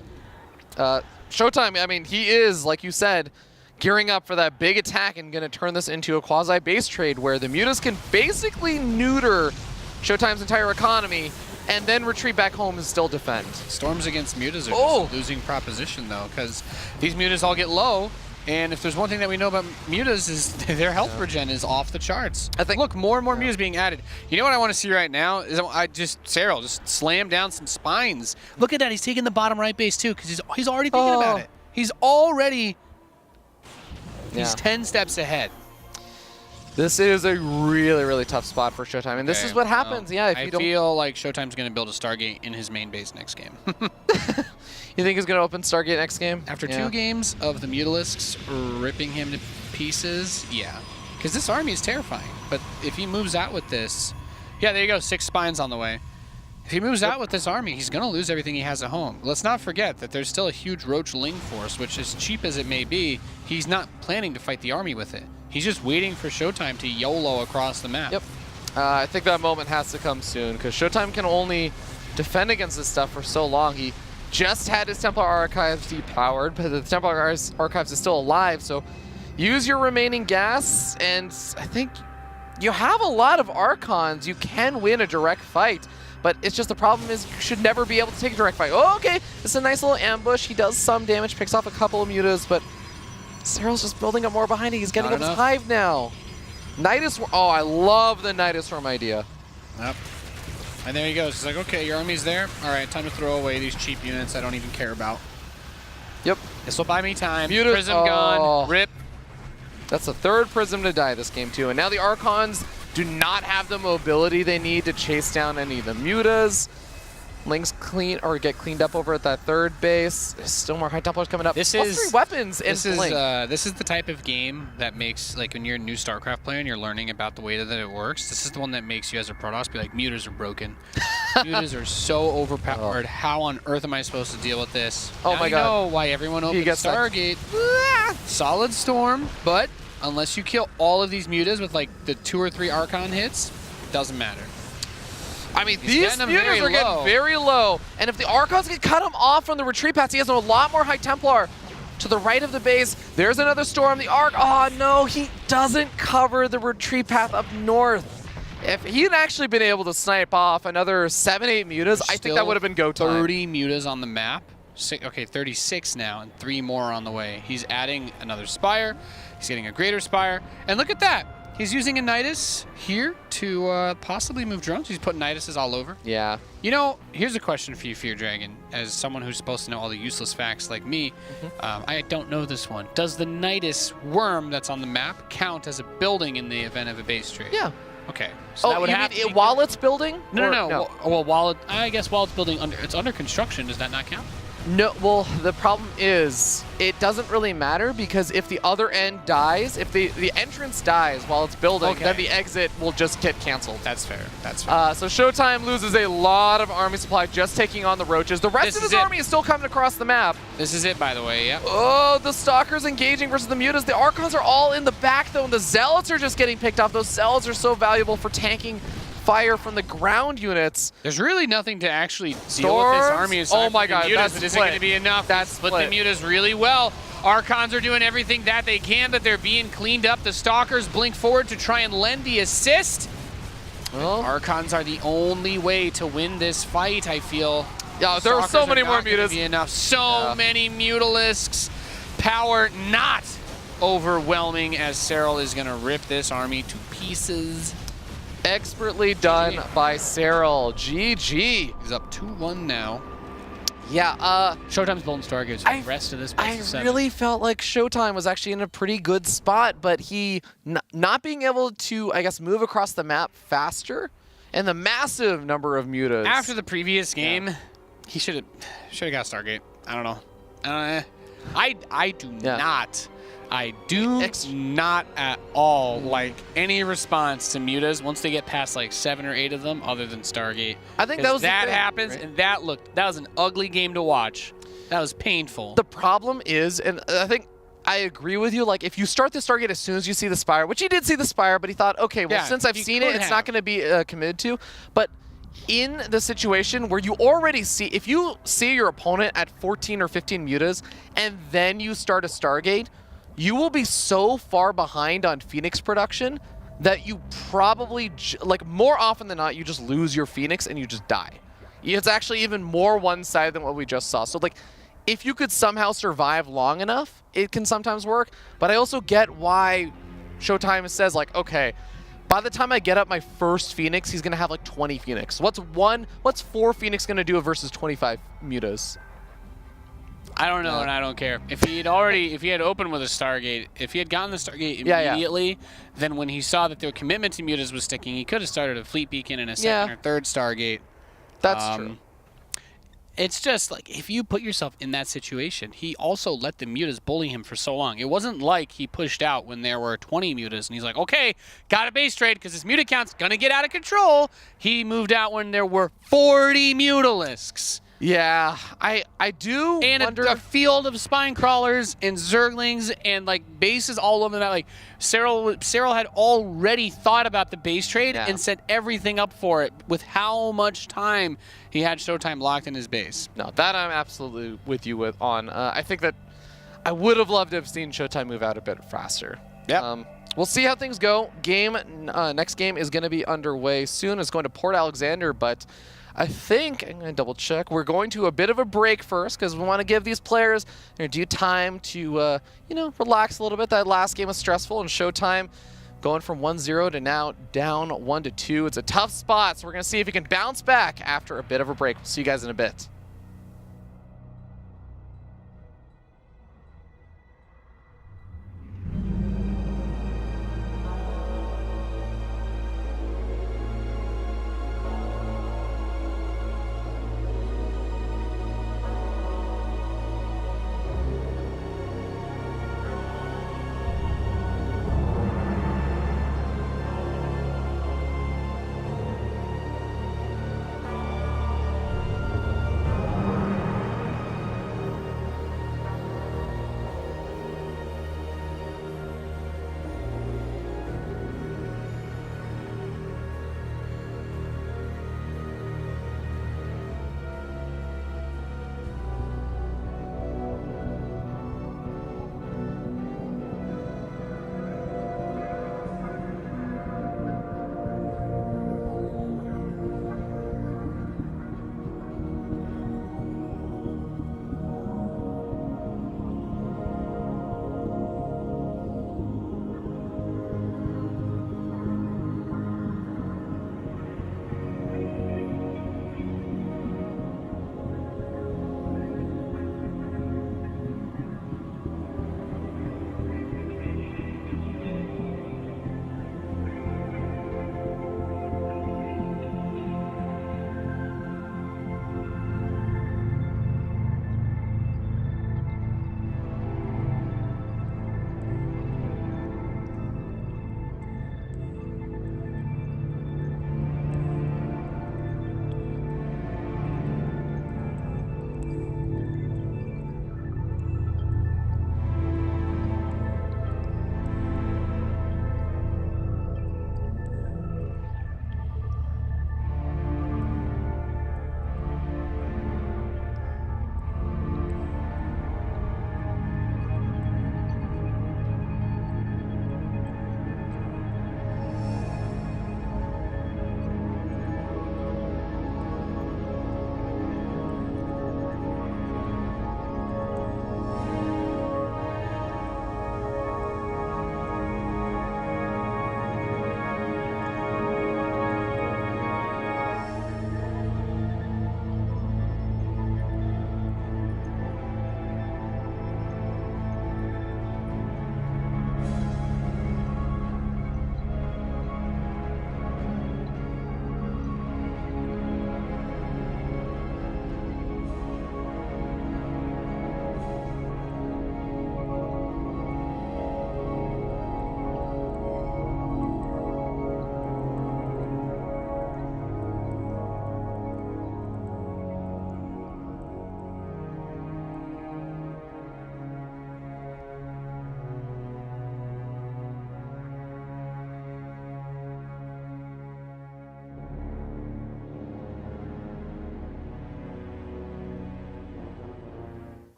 ShoWTimE, I mean, he is, like you said, gearing up for that big attack and going to turn this into a quasi-base trade where the mutas can basically neuter ShoWTimE's entire economy and then retreat back home and still defend. Storms against mutas are just a losing proposition, though, because these mutas all get low, and if there's one thing that we know about mutas is their health regen is off the charts. I think, look, more and more mutas being added. You know what I want to see right now is Serral just slam down some spines. Look at that, he's taking the bottom right base too, because he's already thinking about it. He's already he's 10 steps ahead. This is a really, really tough spot for ShoWTimE, and this is what happens. If I feel like ShoWTimE's going to build a Stargate in his main base next game. You think he's going to open Stargate next game? After 2 games of the Mutalisks ripping him to pieces, yeah. Because this army is terrifying. But if he moves out with this, there you go, 6 spines on the way. If he moves out with this army, he's going to lose everything he has at home. Let's not forget that there's still a huge Roach Ling force, which, as cheap as it may be, he's not planning to fight the army with it. He's just waiting for ShoWTimE to YOLO across the map. Yep. I think that moment has to come soon, because ShoWTimE can only defend against this stuff for so long. He just had his Templar Archives depowered, but the Templar Archives is still alive, so use your remaining gas, and I think you have a lot of Archons. You can win a direct fight, but it's just the problem is you should never be able to take a direct fight. Oh, okay, this is a nice little ambush. He does some damage, picks off a couple of mutas, but Serral's just building up more behind it. He's getting up his hive now. Nidus, oh, I love the Nidus Swarm idea. Yep. And there he goes. He's like, okay, your army's there. All right, time to throw away these cheap units I don't even care about. Yep. This will buy me time. Prism gone. Rip. That's the 3rd Prism to die this game, too. And now the Archons do not have the mobility they need to chase down any of the mutas. Lings get cleaned up over at that 3rd base. There's still more High Templars coming up. This is 3 weapons in this is the type of game that makes, like, when you're a new StarCraft player and you're learning about the way that it works, this is the one that makes you as a Protoss be like, mutas are broken. Mutas are so overpowered. How on earth am I supposed to deal with this? Oh my god. You know why everyone opens Stargate. Solid Storm, but unless you kill all of these mutas with like the 2 or 3 Archon hits, doesn't matter. I mean, these mutas are getting very low, and if the Archons can cut him off from the retreat paths, he has a lot more High Templar. to the right of the base. There's another storm. The arc. Oh no, he doesn't cover the retreat path up north. If he had actually been able to snipe off another 7-8 mutas, I think that would have been go time. 30 mutas on the map. Okay, 36 now, and 3 more on the way. He's adding another Spire. He's getting a Greater Spire. And look at that. He's using a Nidus here to possibly move drones. He's putting Niduses all over. Yeah. You know, here's a question for you, Fear Dragon. As someone who's supposed to know all the useless facts like me, I don't know this one. Does the Nidus worm that's on the map count as a building in the event of a base trade? Yeah. Okay. So that would you have mean to while it's building? No. Well, while I guess while it's building, it's under construction. Does that not count? No, well, the problem is it doesn't really matter because if the other end dies, if the entrance dies while it's building, then the exit will just get canceled. That's fair. That's fair. So ShoWTimE loses a lot of army supply just taking on the roaches. The rest of his army is still coming across the map. This is it, by the way, yeah. Oh, the Stalkers engaging versus the Mutas. The Archons are all in the back, though, and the Zealots are just getting picked off. Those Zealots are so valuable for tanking fire from the ground units. There's really nothing to actually deal with this army. Oh my god, mutas. It isn't going to be enough. That's split the mutas really well. Archons are doing everything that they can, but they're being cleaned up. The Stalkers blink forward to try and lend the assist. Well, Archons are the only way to win this fight, I feel. Yeah, there are so many more mutas. Enough. So many Mutalisks. Power not overwhelming as Serral is going to rip this army to pieces. Expertly done by Serral. GG. He's up 2-1 now. Yeah, ShoWTimE's building Stargates for the rest of this. I really felt like ShoWTimE was actually in a pretty good spot, but he not being able to, I guess, move across the map faster, and the massive number of mutas. After the previous game, he should have got Stargate. I don't know. I do not. I do not at all like any response to mutas once they get past like 7 or 8 of them, other than Stargate. I think that was that happens, right? And that was an ugly game to watch. That was painful. The problem is, and I think I agree with you. Like if you start the Stargate as soon as you see the Spire, which he did see the Spire, but he thought, okay, well since I've seen it, it's not going to be committed to. But in the situation where you already see, if you see your opponent at 14 or 15 mutas, and then you start a Stargate, you will be so far behind on Phoenix production that you probably, like more often than not, you just lose your Phoenix and you just die. It's actually even more one-sided than what we just saw. So like, if you could somehow survive long enough, it can sometimes work. But I also get why ShoWTimE says like, okay, by the time I get up my first Phoenix, he's gonna have like 20 Phoenix. What's 4 Phoenix gonna do versus 25 mutas? I don't know, and I don't care. If he had opened with a Stargate, if he had gotten the Stargate immediately, then when he saw that their commitment to mutas was sticking, he could have started a fleet beacon and a second or third Stargate. That's true. It's just like, if you put yourself in that situation, he also let the mutas bully him for so long. It wasn't like he pushed out when there were 20 mutas, and he's like, okay, got a base trade because this muta count's going to get out of control. He moved out when there were 40 mutalisks. Yeah, I do wonder. A field of spine crawlers and zerglings and like bases all over that. Like Serral had already thought about the base trade and set everything up for it with how much time he had ShoWTimE locked in his base. No, that I'm absolutely with you on. I think that I would have loved to have seen ShoWTimE move out a bit faster. Yeah. We'll see how things go. Next game is going to be underway soon. It's going to Port Alexander, but I think, I'm going to double check, we're going to a bit of a break first because we want to give these players due time to, relax a little bit. That last game was stressful, and ShoWTimE going from 1-0 to now down 1-2. It's a tough spot, so we're going to see if he can bounce back after a bit of a break. We'll see you guys in a bit.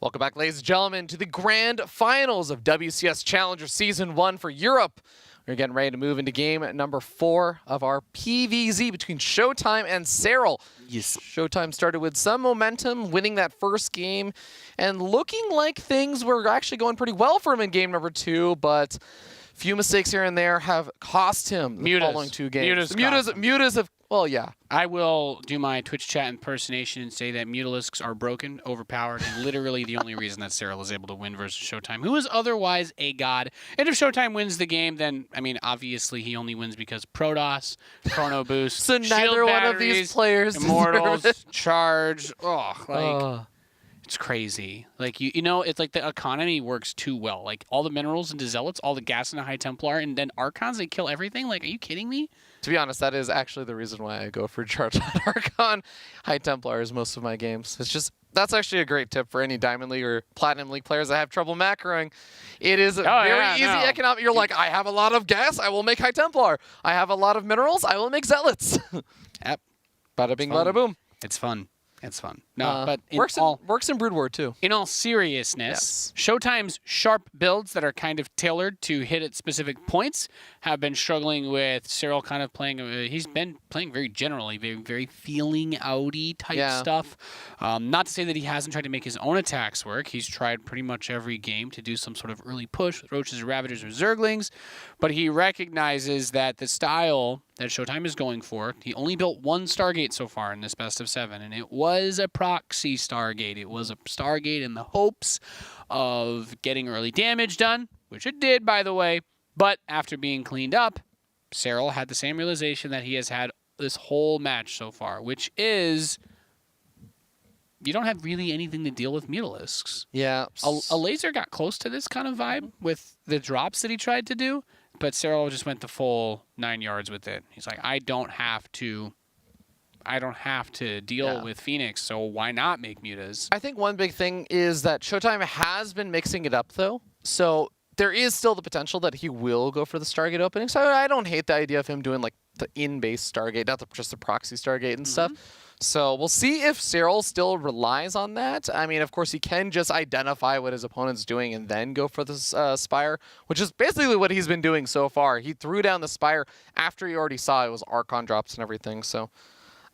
Welcome back, ladies and gentlemen, to the grand finals of WCS Challenger Season 1 for Europe. We're getting ready to move into game number 4 of our PvZ between ShoWTimE and Serral. Yes. ShoWTimE started with some momentum, winning that first game, and looking like things were actually going pretty well for him in game number 2, but a few mistakes here and there have cost him the following 2 games. Mutas have, well, yeah. I will do my Twitch chat impersonation and say that Mutalisks are broken, overpowered, and literally the only reason that Serral is able to win versus ShoWTimE, who is otherwise a god. And if ShoWTimE wins the game, then, I mean, obviously he only wins because Protoss, Chrono Boost, So neither one of these players Immortals, deserve it. Charge. It's crazy. Like, you know, it's like the economy works too well. Like, all the minerals into Zealots, all the gas into High Templar, and then Archons, they kill everything? Like, are you kidding me? To be honest, that is actually the reason why I go for Charge on Archon. High Templar is most of my games. It's just, that's actually a great tip for any Diamond League or Platinum League players that have trouble macroing. It is very easy economic. You're like, I have a lot of gas, I will make High Templar. I have a lot of minerals, I will make Zealots. Yep. Bada bing, bada boom. It's fun. It's fun. No, but works in Brood War too. In all seriousness, ShoWTimE's sharp builds that are kind of tailored to hit at specific points have been struggling with Serral kind of playing. He's been playing very generally, very feeling outy type stuff. Not to say that he hasn't tried to make his own attacks work. He's tried pretty much every game to do some sort of early push with Roaches or Ravagers or Zerglings, but he recognizes that the style that ShoWTimE is going for, he only built 1 Stargate so far in this best of 7, and it was a proxy Stargate. It was a Stargate in the hopes of getting early damage done, which it did, by the way, but after being cleaned up, Serral had the same realization that he has had this whole match so far, which is you don't have really anything to deal with Mutalisks. Yeah. A laser got close to this kind of vibe with the drops that he tried to do, but Serral just went the full 9 yards with it. He's like, I don't have to deal with Phoenix, so why not make mutas? I think one big thing is that ShoWTimE has been mixing it up, though. So there is still the potential that he will go for the Stargate opening. So I don't hate the idea of him doing like the in-base Stargate, not just the proxy Stargate and stuff. So we'll see if Serral still relies on that. I mean, of course, he can just identify what his opponent's doing and then go for the Spire, which is basically what he's been doing so far. He threw down the Spire after he already saw it was Archon drops and everything. So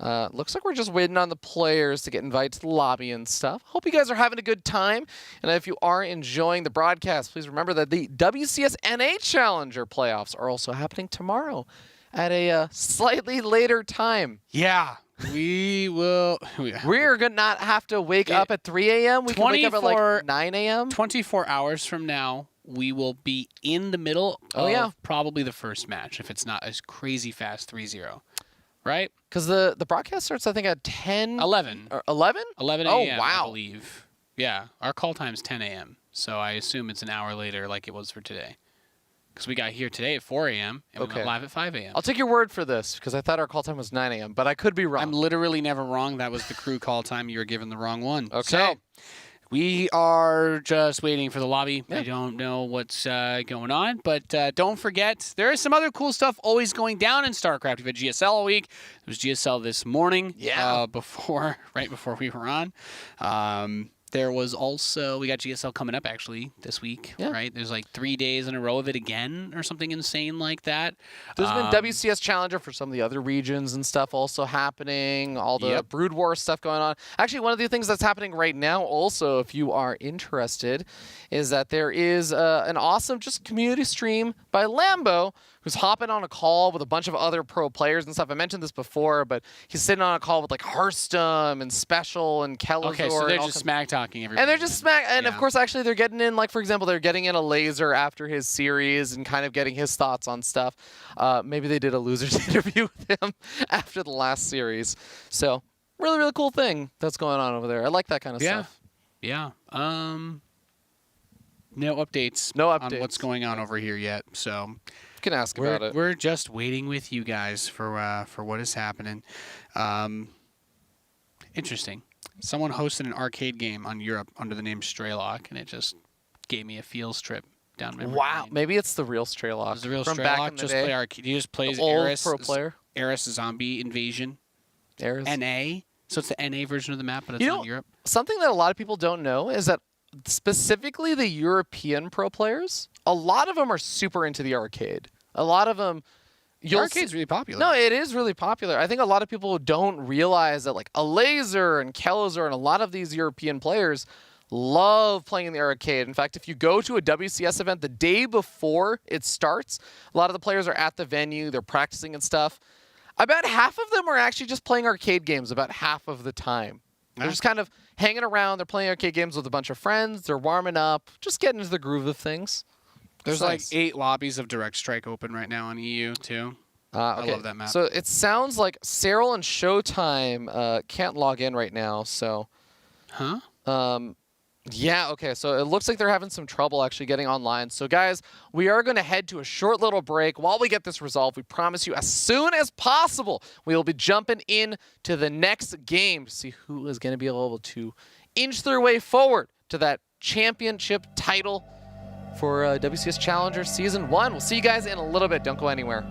looks like we're just waiting on the players to get invited to the lobby and stuff. Hope you guys are having a good time. And if you are enjoying the broadcast, please remember that the WCS NA Challenger playoffs are also happening tomorrow at a slightly later time. Yeah. We will. We're going to not have to wake up at 3 a.m. We can wake up at like 9 a.m. 24 hours from now, we will be in the middle of probably the first match, if it's not a crazy fast 3-0. Right? Because the broadcast starts, I think, at 10. 11. 11? 11 a.m., Oh, wow. I believe. Yeah. Our call time's 10 a.m., so I assume it's an hour later like it was for today. Because we got here today at 4 a.m. and we went live at 5 a.m. I'll take your word for this, because I thought our call time was 9 a.m., but I could be wrong. I'm literally never wrong. That was the crew call time. You were given the wrong one. Okay. So, we are just waiting for the lobby. I don't know what's going on, but don't forget, there is some other cool stuff always going down in StarCraft. We've had GSL all week. There was GSL this morning, right before we were on. There was also, we got GSL coming up actually this week, right? There's like 3 days in a row of it again or something insane like that. There's been WCS Challenger for some of the other regions and stuff also happening, all the Brood War stuff going on. Actually, one of the things that's happening right now also, if you are interested, is that there is an awesome just community stream by Lambo, who's hopping on a call with a bunch of other pro players and stuff. I mentioned this before, but he's sitting on a call with like Hearthstone and Special and Kelazor. Okay, so they're just smack talking everybody. And they're just and of course, actually, they're getting in, like, for example, they're getting in a laser after his series and kind of getting his thoughts on stuff. Maybe they did a losers interview with him after the last series. So, really, really cool thing that's going on over there. I like that kind of stuff. Yeah. No updates. On what's going on over here yet. So you can ask about it. We're just waiting with you guys for what is happening. Interesting. Someone hosted an arcade game on Europe under the name Straylock, and it just gave me a feels trip down memory lane. Maybe it's the real Straylock. Is the real from Straylock back in the just day? play arcade? He just plays Old pro player. Eris Zombie Invasion. Eris. NA. So it's the NA version of the map, but it's on Europe. Something that a lot of people don't know is that specifically the European pro players, a lot of them are super into the arcade. A lot of them, Arcade's really popular. No, it is really popular. I think a lot of people don't realize that like a Laser and Kellozer and a lot of these European players love playing in the arcade. In fact, if you go to a WCS event the day before it starts, a lot of the players are at the venue, they're practicing and stuff. About half of them are actually just playing arcade games about half of the time. They're just kind of hanging around, they're playing arcade games with a bunch of friends, they're warming up, just getting into the groove of things. There's like 8 lobbies of Direct Strike open right now on EU too. Okay. I love that map. So it sounds like Serral and ShoWTimE can't log in right now, so... Huh? Yeah, okay, so it looks like they're having some trouble actually getting online. So guys, we are going to head to a short little break while we get this resolved. We promise you as soon as possible, we will be jumping in to the next game to see who is going to be able to inch their way forward to that championship title for WCS Challenger Season 1. We'll see you guys in a little bit. Don't go anywhere.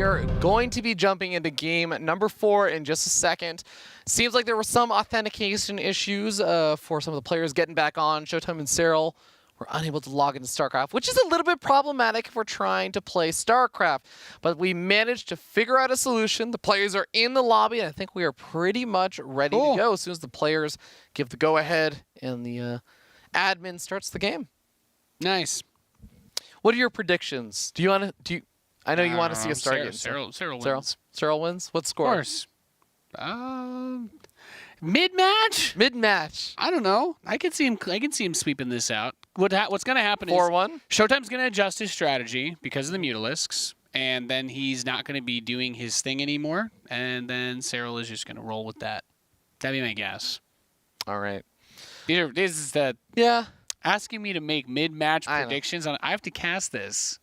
we are going to be jumping into game number 4 in just a second. Seems like there were some authentication issues for some of the players getting back on. ShoWTimE and Serral were unable to log into StarCraft, which is a little bit problematic if we're trying to play StarCraft. But we managed to figure out a solution. The players are in the lobby, and I think we are pretty much ready to go as soon as the players give the go-ahead and the admin starts the game. Nice. What are your predictions? Do you want to? I know you want to see a start game. Serral wins. Serral wins. What score? Of course. Mid-match? Mid-match. I don't know. I can see him sweeping this out. What's going to happen 4-1? is ShoWTimE's going to adjust his strategy because of the Mutalisks, and then he's not going to be doing his thing anymore, and then Serral is just going to roll with that. That'd be my guess. All right. This is the asking me to make mid-match predictions. I have to cast this.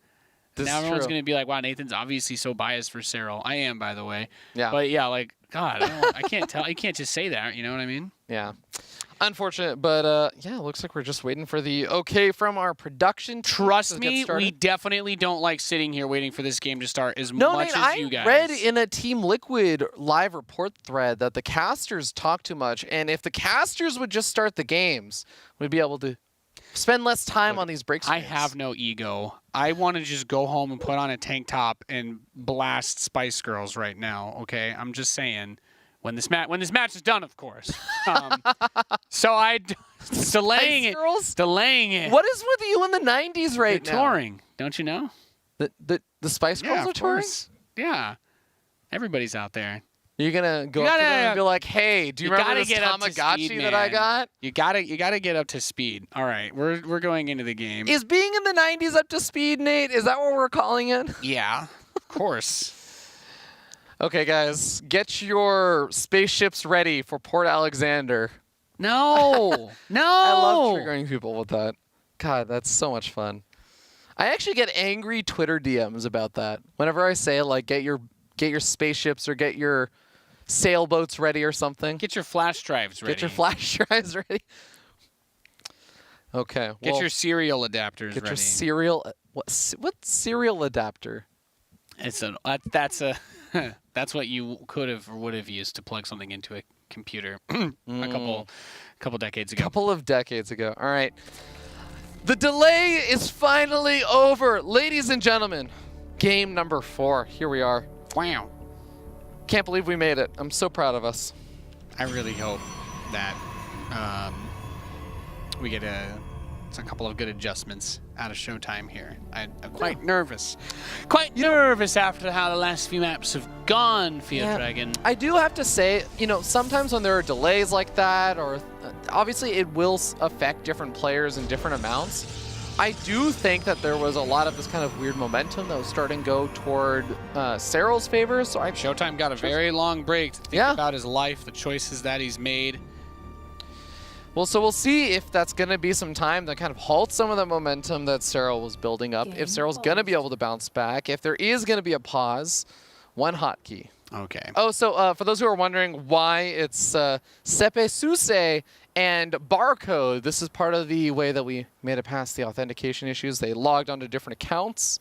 Now everyone's going to be like, wow, Nathan's obviously so biased for Serral. I am, by the way. Yeah. But yeah, like, God, I can't tell. You can't just say that. You know what I mean? Yeah. Unfortunate, but yeah, it looks like we're just waiting for the okay from our production team. Trust me, we definitely don't like sitting here waiting for this game to start as much as you guys. I read in a Team Liquid live report thread that the casters talk too much, and if the casters would just start the games, we'd be able to spend less time on these break screens. I have no ego. I want to just go home and put on a tank top and blast Spice Girls right now. Okay, I'm just saying. When this match is done, of course. So delaying it. Delaying it. What is with you in the 90s right now? They're touring, don't you know? The Spice Girls are touring? Yeah. Everybody's out there. You're gonna go up to them and be like, "Hey, do you remember this Tamagotchi that I got?" You gotta get up to speed. All right, we're going into the game. Is being in the 90s up to speed, Nate? Is that what we're calling it? Yeah, of course. Okay, guys, get your spaceships ready for Port Alexander. No, no. I love triggering people with that. God, that's so much fun. I actually get angry Twitter DMs about that. Whenever I say like, get your spaceships or get your sailboats ready or something. Get your flash drives ready. Get your flash drives ready. Okay. Get your serial adapters ready. Get your serial. What serial adapter? That's what you could have or would have used to plug something into a computer a couple decades ago. Couple of decades ago. All right. The delay is finally over, ladies and gentlemen. Game number 4. Here we are. Wow. Can't believe we made it. I'm so proud of us. I really hope that we get a couple of good adjustments out of ShoWTimE here. I'm quite nervous. Quite nervous after how the last few maps have gone, Fiat Dragon. I do have to say, sometimes when there are delays like that, or obviously it will affect different players in different amounts. I do think that there was a lot of this kind of weird momentum that was starting to go toward Serral's favor. So ShoWTimE got a very long break to think about his life, the choices that he's made. Well, so we'll see if that's going to be some time to kind of halt some of the momentum that Serral was building up. If Serral's going to be able to bounce back. If there is going to be a pause, one hotkey. Okay. Oh, so for those who are wondering why it's Sepesuse and barcode, this is part of the way that we made it past the authentication issues. They logged onto different accounts,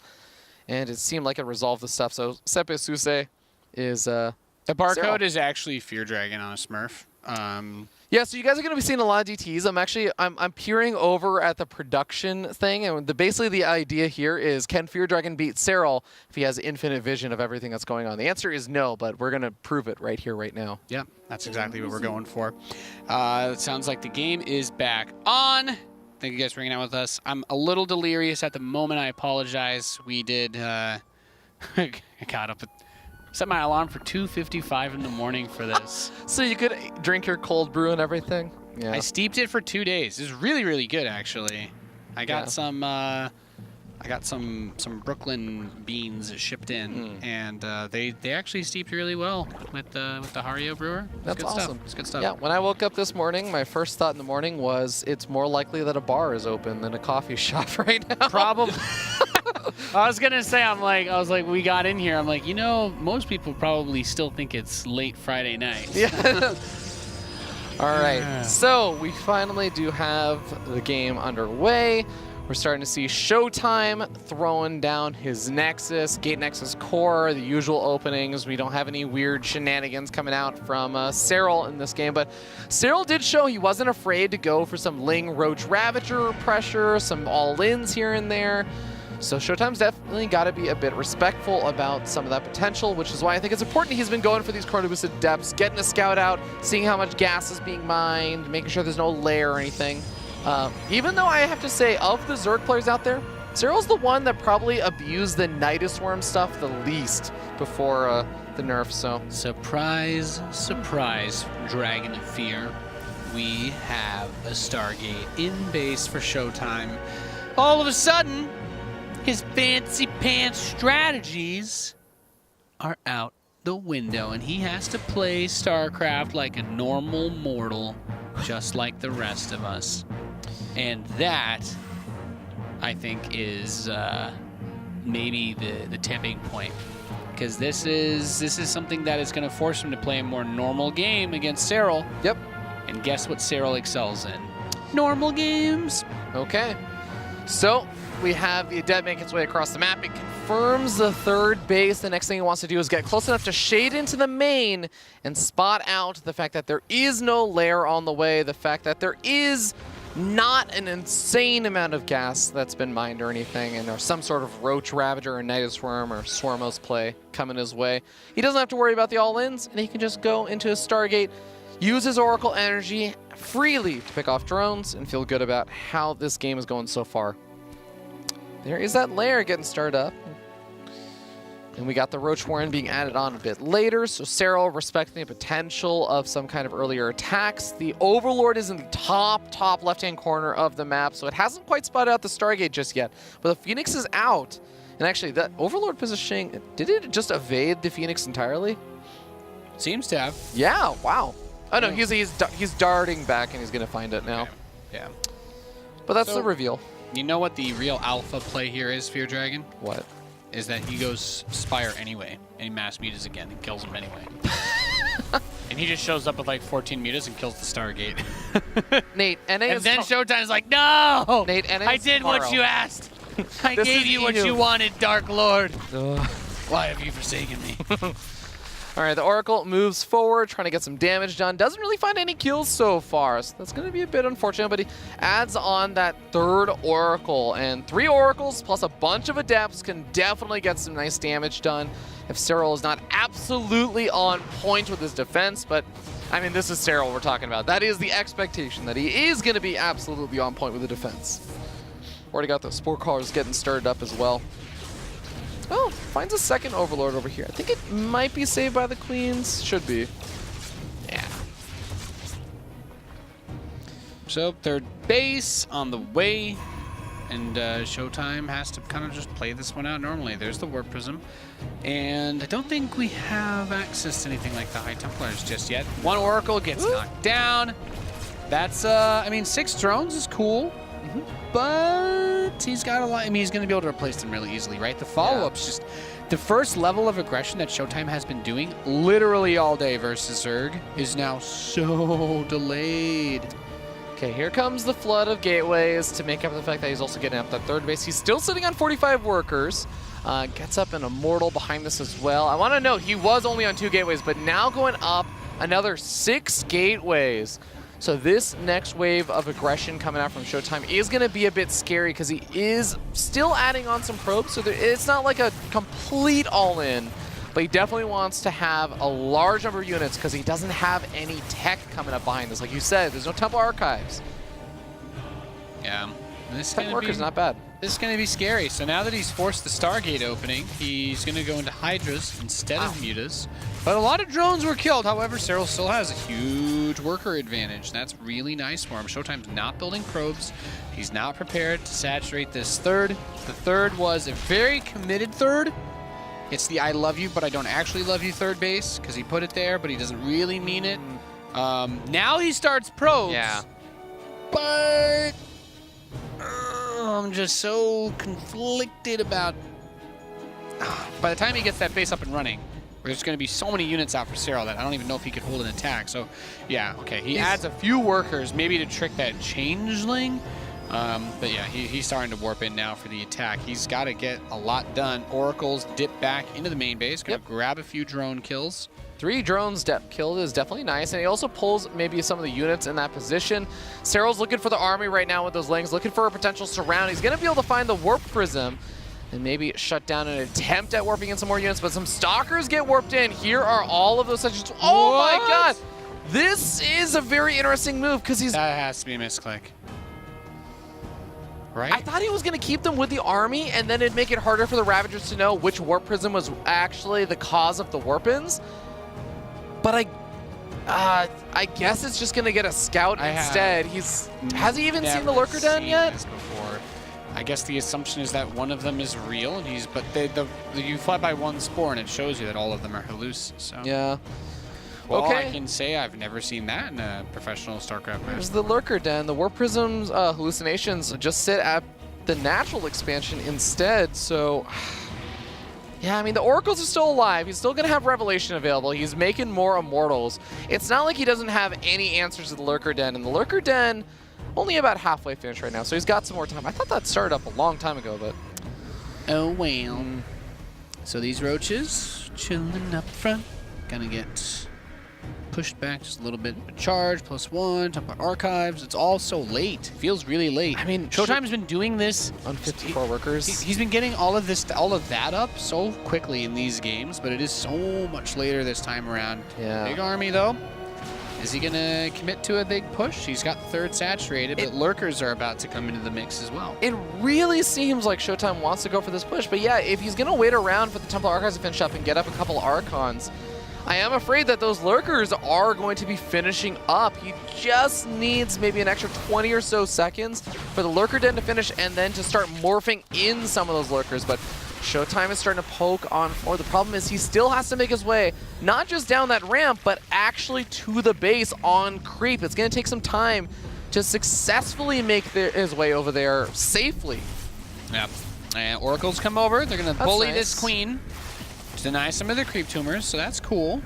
and it seemed like it resolved the stuff. So Sepesuse is the barcode Serral. is actually Fear Dragon on a Smurf. Yeah, so you guys are going to be seeing a lot of DTs. I'm peering over at the production thing, and basically the idea here is, can Fear Dragon beat Serral if he has infinite vision of everything that's going on? The answer is no, but we're going to prove it right here, right now. Yeah, that's exactly what we're going for. It sounds like the game is back on. Thank you guys for hanging out with us. I'm a little delirious at the moment. I apologize. We did, I got up at... Set my alarm for 2:55 in the morning for this. So you could drink your cold brew and everything? Yeah. I steeped it for 2 days. It was really, really good, actually. I got some Brooklyn beans shipped in, and they actually steeped really well with the Hario brewer. That's good awesome. Stuff. It's good stuff. Yeah, when I woke up this morning, my first thought in the morning was it's more likely that a bar is open than a coffee shop right now. Probably. I was gonna say, we got in here. I'm like, most people probably still think it's late Friday night. Yeah. All right. So we finally do have the game underway. We're starting to see ShoWTimE throwing down his Nexus. Gate Nexus core, the usual openings. We don't have any weird shenanigans coming out from Serral in this game, but Serral did show he wasn't afraid to go for some Ling Roach Ravager pressure, some all-ins here and there. So ShoWTimE's definitely got to be a bit respectful about some of that potential, which is why I think it's important he's been going for these chrono boosted depths, getting a scout out, seeing how much gas is being mined, making sure there's no lair or anything. Even though I have to say, of the Zerg players out there, Serral's the one that probably abused the Nidus Worm stuff the least before the nerf, so. Surprise, surprise, Dragon of Fear. We have a Stargate in base for ShoWTimE. All of a sudden, his fancy pants strategies are out the window, and he has to play StarCraft like a normal mortal, just like the rest of us. And that, I think, is maybe the tipping point, because this is something that is going to force him to play a more normal game against Serral. Yep. And guess what Serral excels in? Normal games. Okay. So we have the Adept make its way across the map. It confirms the third base. The next thing he wants to do is get close enough to shade into the main and spot out the fact that there is no lair on the way, the fact that there is not an insane amount of gas that's been mined or anything, and there's some sort of Roach Ravager or Nidus Worm or Swarmos play coming his way. He doesn't have to worry about the all-ins, and he can just go into his Stargate, use his Oracle energy freely to pick off drones, and feel good about how this game is going so far. There is that lair getting started up. And we got the Roach Warren being added on a bit later, so Serral respecting the potential of some kind of earlier attacks. The Overlord is in the top left-hand corner of the map, so it hasn't quite spotted out the Stargate just yet. But the Phoenix is out. And actually, that Overlord positioning, did it just evade the Phoenix entirely? Seems to have. Yeah, wow. Oh no, he's darting back and he's going to find it now. Okay. Yeah. But that's the reveal. You know what the real alpha play here is, Fear Dragon? What? Is that he goes Spire anyway, and he mass mutas again and kills him anyway. And he just shows up with like 14 mutas and kills the Stargate. Nate, NA and then ShoWTimE's like, no! Nate, NA I did what you asked. I gave you what you wanted, Dark Lord. Why have you forsaken me? All right, the Oracle moves forward, trying to get some damage done. Doesn't really find any kills so far, so that's going to be a bit unfortunate, but he adds on that third Oracle, and 3 Oracles plus a bunch of Adepts can definitely get some nice damage done if Serral is not absolutely on point with his defense, but I mean, this is Serral we're talking about. That is the expectation, that he is going to be absolutely on point with the defense. Already got the Spore Callers getting stirred up as well. Oh, finds a second Overlord over here. I think it might be saved by the Queens. Should be. Yeah. So, third base on the way. And ShoWTimE has to kind of just play this one out normally. There's the Warp Prism. And I don't think we have access to anything like the High Templars just yet. One Oracle gets knocked down. That's, I mean, 6 drones is cool. But he's got a lot. I mean, he's going to be able to replace them really easily, right? The follow-up's just the first level of aggression that ShoWTimE has been doing literally all day versus Zerg is now so delayed. Okay, here comes the flood of gateways to make up for the fact that he's also getting up that third base. He's still sitting on 45 workers. Gets up an Immortal behind this as well. I want to note he was only on 2 gateways, but now going up another 6 gateways. So this next wave of aggression coming out from ShoWTimE is going to be a bit scary because he is still adding on some probes. So it's not like a complete all-in, but he definitely wants to have a large number of units because he doesn't have any tech coming up behind this. Like you said, there's no Temple Archives. Yeah. This Tech worker's not bad. This is going to be scary. So now that he's forced the Stargate opening, he's going to go into Hydras instead of Mutas. But a lot of drones were killed. However, Serral still has a huge worker advantage. That's really nice for him. ShoWTimE's not building probes. He's not prepared to saturate this third. The third was a very committed third. It's the I love you, but I don't actually love you third base because he put it there, but he doesn't really mean it. Now he starts probes. Yeah. But I'm just so conflicted about... By the time he gets that base up and running, there's going to be so many units out for Serral that I don't even know if he could hold an attack. So, yeah, okay. He adds a few workers, maybe to trick that Changeling. But yeah, he's starting to warp in now for the attack. He's got to get a lot done. Oracles dip back into the main base, gonna grab a few drone kills. 3 drones killed is definitely nice, and he also pulls maybe some of the units in that position. Serral's looking for the army right now with those lings, looking for a potential surround. He's going to be able to find the warp prism and maybe shut down an attempt at warping in some more units, but some stalkers get warped in. Here are all of those sections. Oh my god! This is a very interesting move because he's... That has to be a misclick. Right? I thought he was going to keep them with the army, and then it'd make it harder for the Ravagers to know which warp prism was actually the cause of the warp-ins. But I guess it's just gonna get a scout instead. Has he even seen the lurker den yet? Before. I guess the assumption is that one of them is real, and you fly by one spore and it shows you that all of them are halluc. So yeah. Well, okay. I can say I've never seen that in a professional StarCraft match. There's the lurker den. The warp prism's hallucinations just sit at the natural expansion instead. So. Yeah, I mean, the Oracles are still alive. He's still going to have Revelation available. He's making more Immortals. It's not like he doesn't have any answers to the Lurker Den. And the Lurker Den, only about halfway finished right now, so he's got some more time. I thought that started up a long time ago, but... Oh, well. So these roaches chilling up front. Gonna get pushed back just a little bit. Charge, +1, talk about archives. It's all so late. Feels really late. I mean, ShoWTimE's been doing this on 54 workers. He's been getting all of that up so quickly in these games, but it is so much later this time around. Yeah. Big army though. Is he gonna commit to a big push? He's got third saturated, but lurkers are about to come into the mix as well. It really seems like ShoWTimE wants to go for this push, but yeah, if he's gonna wait around for the Templar Archives to finish up and get up a couple Archons, I am afraid that those lurkers are going to be finishing up. He just needs maybe an extra 20 or so seconds for the lurker den to finish and then to start morphing in some of those lurkers. But ShoWTimE is starting to poke on forward. The problem is he still has to make his way, not just down that ramp, but actually to the base on creep. It's going to take some time to successfully make his way over there safely. Yep. And Oracles come over. They're going to bully this queen. Deny some of the creep tumors, so that's cool.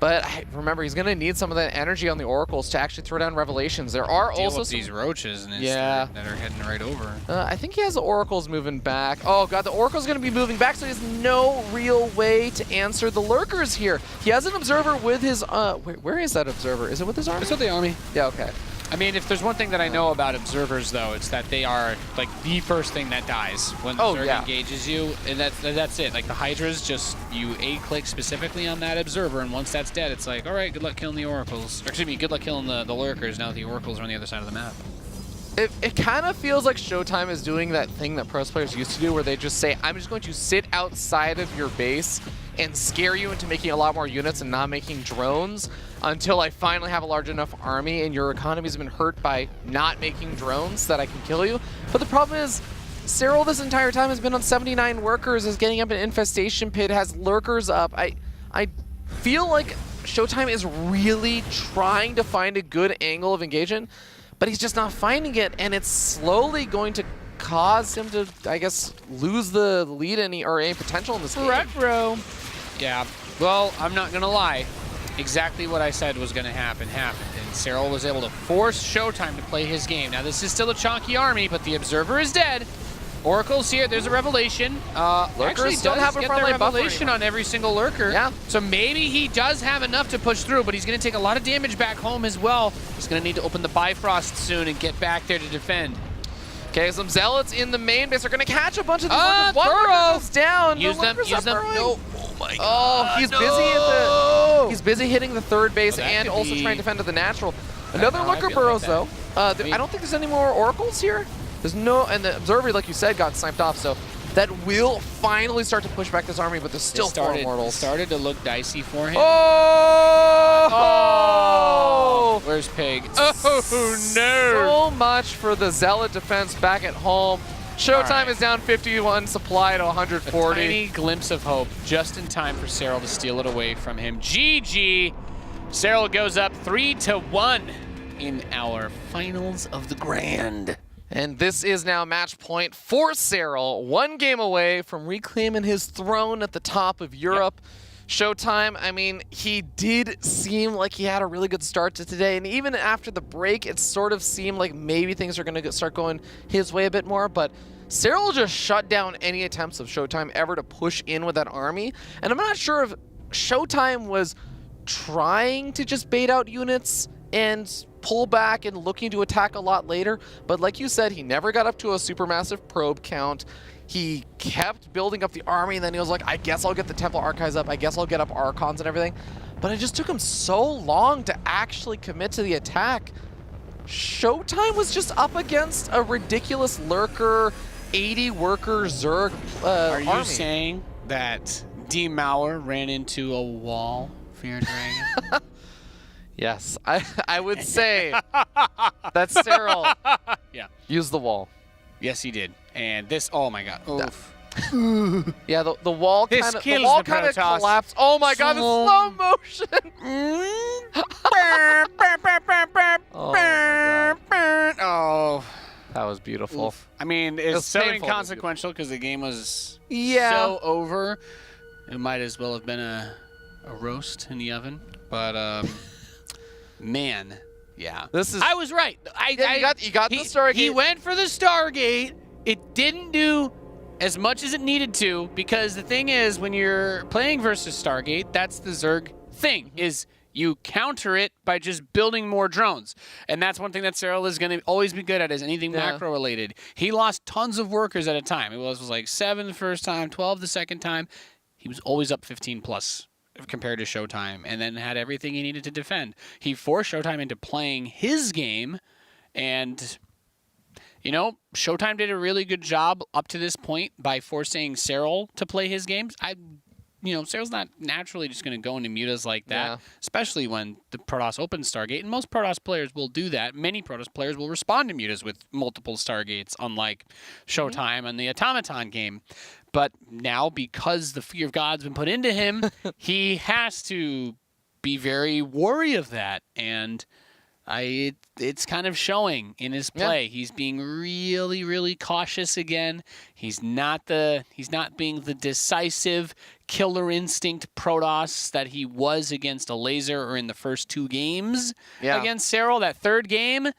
But remember, he's going to need some of that energy on the Oracles to actually throw down Revelations. There are also with these roaches and yeah, that are heading right over. I think he has the Oracles moving back. Oh god, the Oracle's going to be moving back, so he has no real way to answer the lurkers here. He has an observer with his... where is that observer? Is it with his army? It's with the army. Yeah, okay. I mean, if there's one thing that I know about observers, though, it's that they are like the first thing that dies when the Zerg engages you, and that's it. Like the Hydras, just you A-click specifically on that observer, and once that's dead, it's like, all right, good luck killing the Oracles. Or, excuse me, good luck killing the lurkers. Now that the Oracles are on the other side of the map. It kind of feels like ShoWTimE is doing that thing that pros players used to do, where they just say, I'm just going to sit outside of your base and scare you into making a lot more units and not making drones until I finally have a large enough army and your economy's been hurt by not making drones that I can kill you. But the problem is, Serral this entire time has been on 79 workers, is getting up an infestation pit, has lurkers up. I feel like ShoWTimE is really trying to find a good angle of engagement, but he's just not finding it, and it's slowly going to cause him to, I guess, lose the lead or any potential in this game. Retro. Yeah, well, I'm not gonna lie. Exactly what I said was gonna happen happened, and Serral was able to force ShoWTimE to play his game. Now this is still a chonky army, but the Observer is dead. Oracle's here. There's a Revelation. Actually don't have a get frontline Revelation on every single lurker. Yeah. So maybe he does have enough to push through, but he's going to take a lot of damage back home as well. He's going to need to open the Bifrost soon and get back there to defend. Okay, some Zealots in the main base are going to catch a bunch of these lurkers. One Burrow! lurker's down. Use them. No. Oh my god. Oh, he's busy hitting the third base and also trying to defend to the natural. Another lurker burrows though. I don't think there's any more Oracles here. There's no, and the Observer, like you said, got sniped off, so that will finally start to push back this army, but there's still four Immortals. It started to look dicey for him. Oh! Where's Pig? Oh, no! So much for the Zealot defense back at home. ShoWTimE is down 51 supply to 140. A tiny glimpse of hope, just in time for Serral to steal it away from him. GG! Serral goes up 3-1 in our finals of the Grand. And this is now match point for Serral, one game away from reclaiming his throne at the top of Europe. ShoWTimE, I mean, he did seem like he had a really good start to today, and even after the break, it sort of seemed like maybe things are going to start going his way a bit more, but Serral just shut down any attempts of ShoWTimE ever to push in with that army, and I'm not sure if ShoWTimE was trying to just bait out units and pull back and looking to attack a lot later, but like you said, he never got up to a supermassive probe count. He kept building up the army, and then he was like, I guess I'll get the Temple Archives up, I guess I'll get up Archons and everything. But it just took him so long to actually commit to the attack. ShoWTimE was just up against a ridiculous Lurker, 80 worker Zerg Are you army. saying that D. Mauer ran into a wall for your dragon? Yes, I would say that Serral used the wall. Yes, he did. And this, oh my god. Oof. Yeah, the wall This kind of kills the Protoss. collapsed. Oh my god, the slow motion! Oh my god. Oh. That was beautiful. Oof. I mean, was it's so painful, but inconsequential because the game was Yeah. so over. It might as well have been a roast in the oven. But, man, yeah. This is. I was right. You got the Stargate. He went for the Stargate. It didn't do as much as it needed to, because the thing is, when you're playing versus Stargate, that's the Zerg thing, is you counter it by just building more drones. And that's one thing that Serral is going to always be good at, is anything macro related. He lost tons of workers at a time. It was like 7 the first time, 12 the second time. He was always up 15 plus compared to ShoWTimE, and then had everything he needed to defend. He forced ShoWTimE into playing his game, and you know, ShoWTimE did a really good job up to this point by forcing Serral to play his games. Serral's not naturally just going to go into mutas like that, especially when the Protoss opens Stargate, and most Protoss players will do that. Many Protoss players will respond to mutas with multiple Stargates, unlike ShoWTimE and the Automaton game. But now, because the fear of God's been put into him, he has to be very wary of that, and it's kind of showing in his play. He's being really, really cautious again. He's not being the decisive killer instinct Protoss that he was against a laser or in the first 2 games against Serral. That third game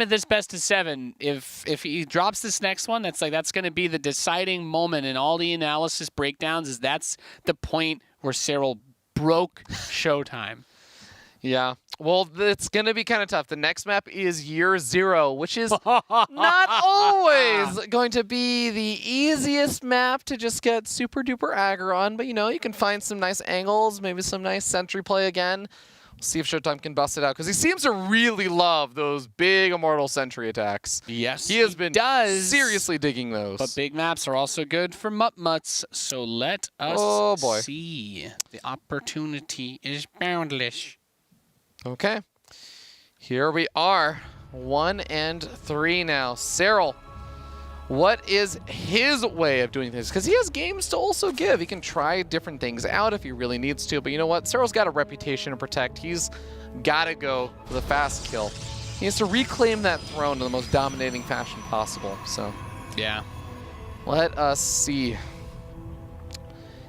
of this best of 7, if he drops this next one, that's going to be the deciding moment in all the analysis breakdowns. Is that's the point where Serral broke ShoWTimE. Yeah. Well, it's going to be kind of tough. The next map is Year 0, which is not always going to be the easiest map to just get super duper aggro on. But, you can find some nice angles, maybe some nice sentry play again. We'll see if ShoWTimE can bust it out, because he seems to really love those big Immortal Sentry attacks. Yes, he has been seriously digging those. But big maps are also good for mutts, so let us see. The opportunity is boundless. Okay, here we are, 1 and 3 now. Serral, what is his way of doing this? Because he has games to also give. He can try different things out if he really needs to. But you know what? Serral's got a reputation to protect. He's got to go for the fast kill. He has to reclaim that throne in the most dominating fashion possible. So, yeah. Let us see.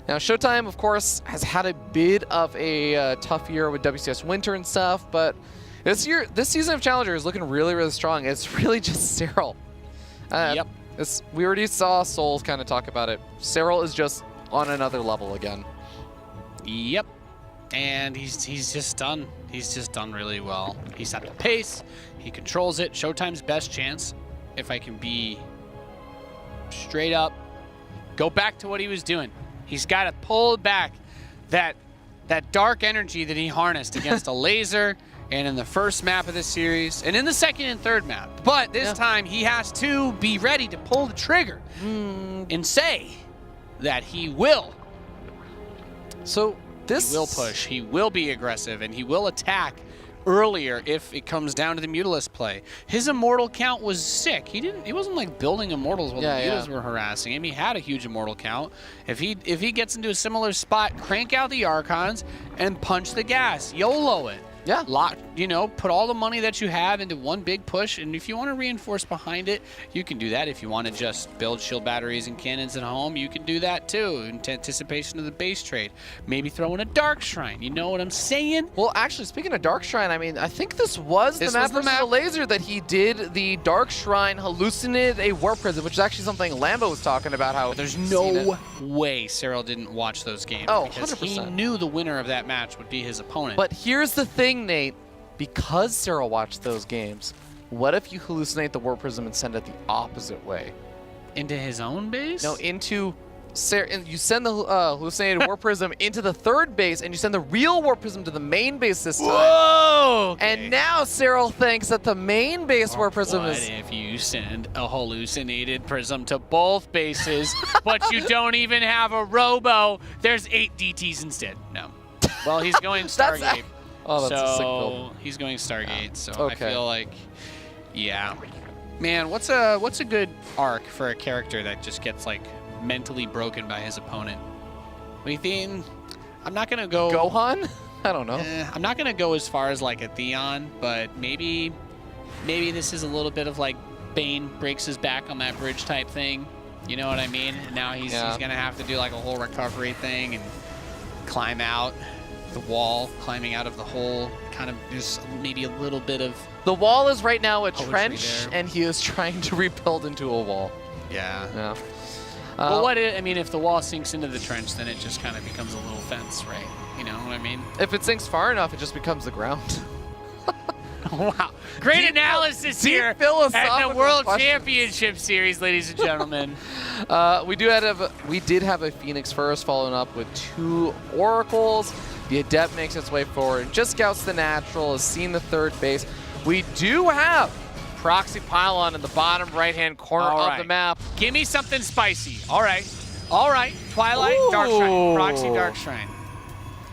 Now, ShoWTimE, of course, has had a bit of a tough year with WCS Winter and stuff, but this season of Challenger is looking really, really strong. It's really just Serral. Yep. We already saw Souls kind of talk about it. Serral is just on another level again. Yep. And he's just done. He's just done really well. He's at the pace. He controls it. ShoWTimE's best chance, if I can be straight up, go back to what he was doing. He's got to pull back that dark energy that he harnessed against a laser and in the first map of this series and in the second and third map. But this time he has to be ready to pull the trigger and say that he will. So He will push, he will be aggressive, and he will attack earlier if it comes down to the Mutalist play. His Immortal count was sick. He wasn't like building Immortals while the Mutals were harassing him. He had a huge Immortal count. If he gets into a similar spot, crank out the Archons and punch the gas. YOLO it. Yeah. Put all the money that you have into one big push, and if you want to reinforce behind it, you can do that. If you want to just build shield batteries and cannons at home, you can do that too, in anticipation of the base trade. Maybe throw in a Dark Shrine. You know what I'm saying? Well, actually, speaking of Dark Shrine, I mean, I think this was the map versus the laser that he did the Dark Shrine hallucinated a Warp Prism, which is actually something Lambo was talking about. How there's no way Serral didn't watch those games. Oh, because 100%. he knew the winner of that match would be his opponent. But here's the thing, Nate. Because Serral watched those games, what if you hallucinate the Warp Prism and send it the opposite way? Into his own base? No, into you send the hallucinated Warp Prism into the third base, and you send the real Warp Prism to the main base this time. Whoa! Okay. And now Serral thinks that the main base Warp Prism is... What if you send a hallucinated prism to both bases, but you don't even have a Robo? There's 8 DTs instead. No. Well, he's going Stargate. Oh, that's a sick build. He's going Stargate, so Okay. I feel like, yeah. Man, what's a good arc for a character that just gets, like, mentally broken by his opponent? What do you think? I'm not going to go... Gohan? I don't know. I'm not going to go as far as, like, a Theon, but maybe this is a little bit of, like, Bane breaks his back on that bridge type thing. You know what I mean? And now he's going to have to do, like, a whole recovery thing and climb out the wall, climbing out of the hole. Kind of, there's maybe a little bit of... The wall is right now a trench, there. and he is trying to rebuild into a wall. Yeah. Yeah. Well, I mean, if the wall sinks into the trench, then it just kind of becomes a little fence, right? You know what I mean? If it sinks far enough, it just becomes the ground. Wow. Great analysis here at the World Championship Series, ladies and gentlemen. We did have a Phoenix first, following up with 2 Oracles. The Adept makes its way forward, just scouts the natural, has seen the third base. We do have Proxy Pylon in the bottom right-hand corner of the map. Give me something spicy. All right. Twilight, Dark Shrine. Proxy, Dark Shrine.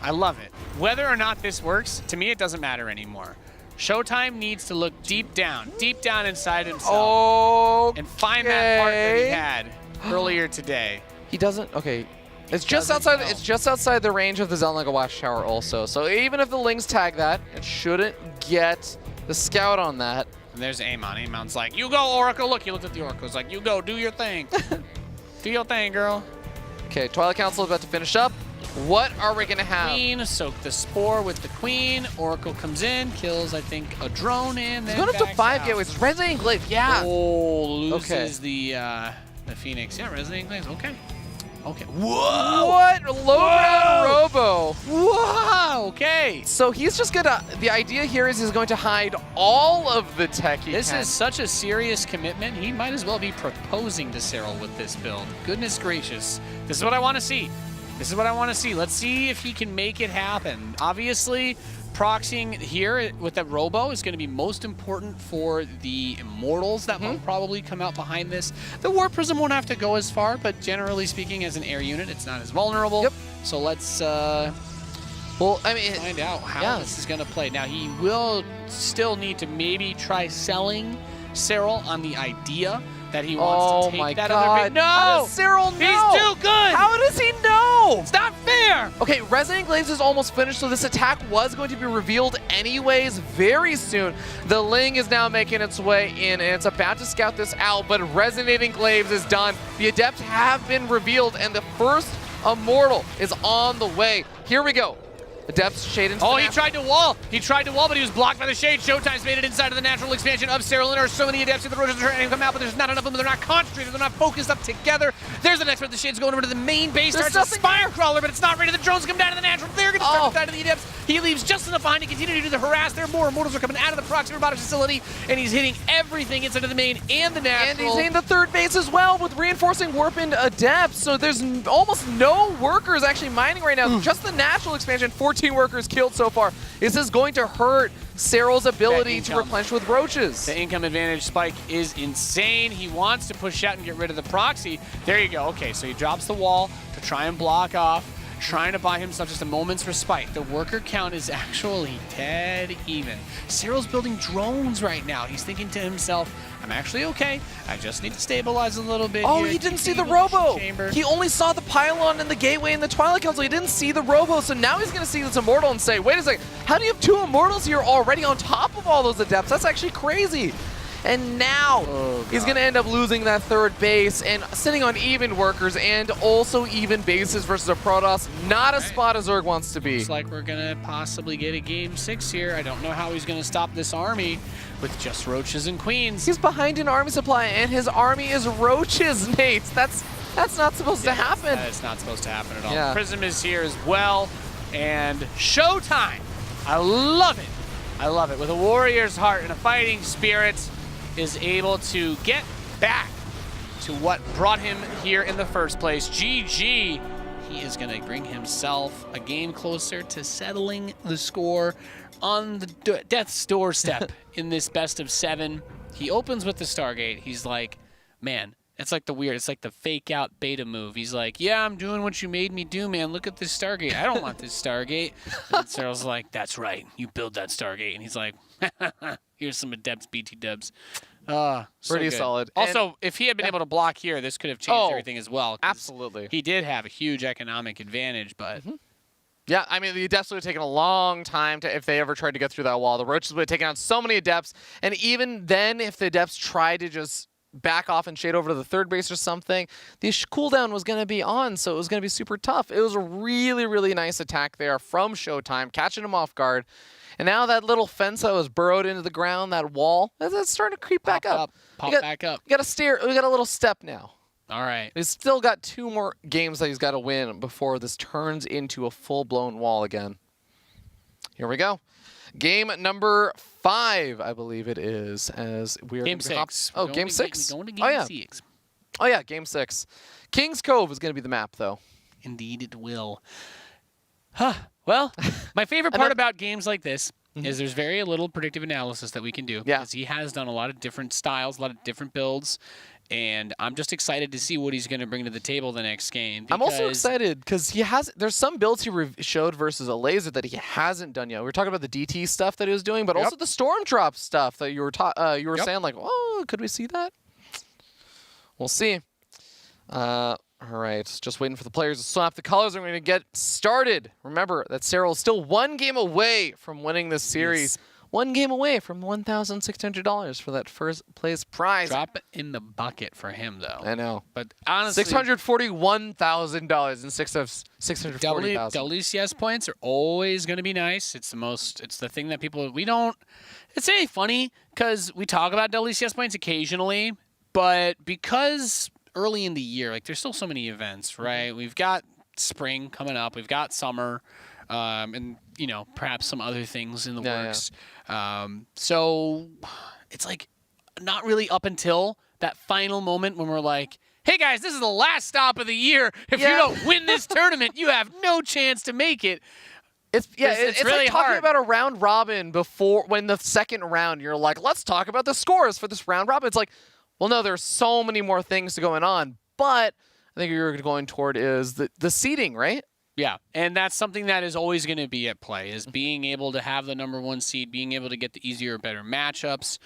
I love it. Whether or not this works, to me it doesn't matter anymore. ShoWTimE needs to look deep down inside himself, and find that part that he had earlier today. He doesn't. Okay, it's just outside. It's just outside the range of the Zelnaga Watchtower, also. So even if the Lings tag that, it shouldn't get the scout on that. And there's Amon. Amon's like, "You go, Oracle." Look, he looked at the Oracle. He's like, "You go, do your thing. Do your thing, girl." Okay, Twilight Council is about to finish up. What are we gonna have? Queen, soak the spore with the Queen. Oracle comes in, kills, I think, a drone, and then he's going up to 5 gateways. Resonating Glaive, yeah. Oh, loses the Phoenix. Yeah, Resonating Glaive. Okay. Whoa! What? Low ground Robo. Whoa! Okay. So he's just gonna. The idea here is he's going to hide all of the tech he This can. is such a serious commitment. He might as well be proposing to Serral with this build. Goodness gracious. This is what I want to see. Let's see if he can make it happen. Obviously, proxying here with that Robo is going to be most important for the Immortals that will probably come out behind this. The Warp Prism won't have to go as far, but generally speaking, as an air unit, it's not as vulnerable. Yep. So let's find out how this is going to play. Now, he will still need to maybe try selling Serral on the idea that he wants to take that other bit. No! How does Serral know? He's too good! How does he know? It's not fair! Okay, Resonating Glaives is almost finished, so this attack was going to be revealed anyways very soon. The Ling is now making its way in, and it's about to scout this out, but Resonating Glaives is done. The Adepts have been revealed, and the first Immortal is on the way. Here we go. Adepts shade into he tried to wall. But he was blocked by the shade. ShoWTimE's made it inside of the natural expansion of Serral. And there are so many Adepts in the roaches are trying to come out, but there's not enough of them. They're not concentrated. They're not focused up together. There's the next one. The shade's going over to the main base. Starts a Spire Crawler, but it's not ready. The drones come down to the natural. They're going to start to die to the Adepts. He leaves just enough behind to continue to do the harass. There are more Immortals are coming out of the proxy robotics facility, and he's hitting everything inside of the main and the natural. And he's hitting the third base as well with reinforcing warp into Adepts. So there's almost no workers actually mining right now. Just the natural expansion, 14 workers killed so far. Is this going to hurt Serral's ability to replenish with roaches? The income advantage spike is insane. He wants to push out and get rid of the proxy. There you go. Okay, so he drops the wall to try and block off trying to buy himself just a moment's respite. The worker count is actually dead even. Serral's building drones right now. He's thinking to himself, I'm actually okay. I just need to stabilize a little bit. Oh, here. he didn't see the robo. He only saw the pylon and the gateway and the Twilight Council. He didn't see the robo, so now he's going to see this Immortal and say, wait a second, how do you have 2 Immortals here already on top of all those Adepts? That's actually crazy. And now he's going to end up losing that 3rd base and sitting on even workers and also even bases versus a Protoss. Not a spot as Zerg wants to be. Looks like we're going to possibly get a game 6 here. I don't know how he's going to stop this army with just roaches and queens. He's behind an army supply and his army is roaches, Nate. That's not supposed to happen. It's not supposed to happen at all. Yeah. Prism is here as well. And ShoWTimE. I love it. I love it. With a warrior's heart and a fighting spirit, is able to get back to what brought him here in the first place. GG. He is going to bring himself a game closer to settling the score on the death's doorstep in this best of 7. He opens with the Stargate. He's like, man, it's like the fake out beta move. He's like, yeah, I'm doing what you made me do, man. Look at this Stargate. I don't want this Stargate. And Serral's like, that's right. You build that Stargate. And he's like, here's some Adepts BT dubs. Pretty solid. Also, if he had been able to block here, this could have changed everything as well. Absolutely. He did have a huge economic advantage, but... Yeah, I mean, the Adepts would have taken a long time if they ever tried to get through that wall. The Roaches would have taken out so many Adepts, and even then, if the Adepts tried to just back off and shade over to the 3rd base or something, the cooldown was going to be on, so it was going to be super tough. It was a really, really nice attack there from ShoWTimE, catching him off guard. And now that little fence that was burrowed into the ground, that wall, that's starting to creep back up. Pop back up. We got a little step now. All right. He's still got 2 more games that he's got to win before this turns into a full-blown wall again. Here we go. Game number 5, I believe it is, as we are Game 6. Oh, game 6? We're going to game 6. Oh, yeah, game 6. King's Cove is going to be the map, though. Indeed it will. Huh. Well, my favorite part about games like this is there's very little predictive analysis that we can do. Because he has done a lot of different styles, a lot of different builds. And I'm just excited to see what he's going to bring to the table the next game. I'm also excited because there's some builds he showed versus a laser that he hasn't done yet. We were talking about the DT stuff that he was doing, but also the Storm Drop stuff that you were saying, like, oh, could we see that? We'll see. All right, just waiting for the players to slap the colors. I'm going to get started. Remember that Serral is still 1 game away from winning this series. Yes. 1 game away from $1,600 for that first place prize. Drop it in the bucket for him, though. I know. But honestly, $641,000 in 640,000. WCS points are always going to be nice. It's the thing that it's really funny because we talk about WCS points occasionally, but because early in the year, like there's still so many events, right? We've got spring coming up. We've got summer. And, perhaps some other things in the works. Yeah. So it's like not really up until that final moment when we're like, hey, guys, this is the last stop of the year. If you don't win this tournament, you have no chance to make it. It's really like hard. talking about a round robin before when the second round, you're like, let's talk about the scores for this round robin. It's like, well, no, there's so many more things going on. But I think you're going toward is the seeding, right? Yeah, and that's something that is always going to be at play, is being able to have the #1 seed, being able to get the easier, better matchups,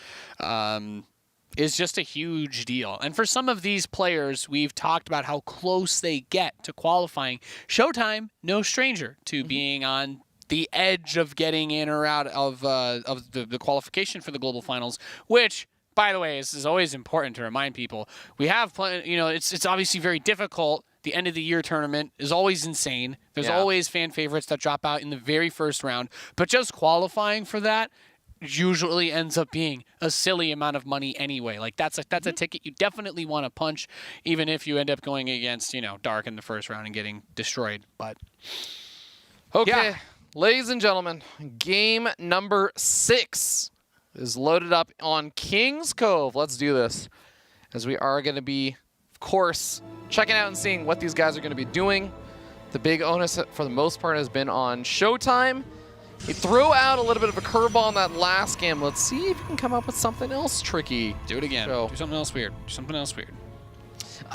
is just a huge deal. And for some of these players, we've talked about how close they get to qualifying. ShoWTimE, no stranger to being on the edge of getting in or out of the qualification for the global finals, which, by the way, is always important to remind people. We have, it's obviously very difficult. The end of the year tournament is always insane. There's always fan favorites that drop out in the very first round. But just qualifying for that usually ends up being a silly amount of money anyway. Like that's a ticket you definitely want to punch, even if you end up going against, Dark in the first round and getting destroyed. But okay, ladies and gentlemen, game number 6 is loaded up on King's Cove. Let's do this, as we are going to be, of course, checking out and seeing what these guys are going to be doing. The big onus, for the most part, has been on ShoWTimE. He threw out a little bit of a curveball in that last game. Let's see if he can come up with something else tricky. Do it again. Do something else weird. Do something else weird.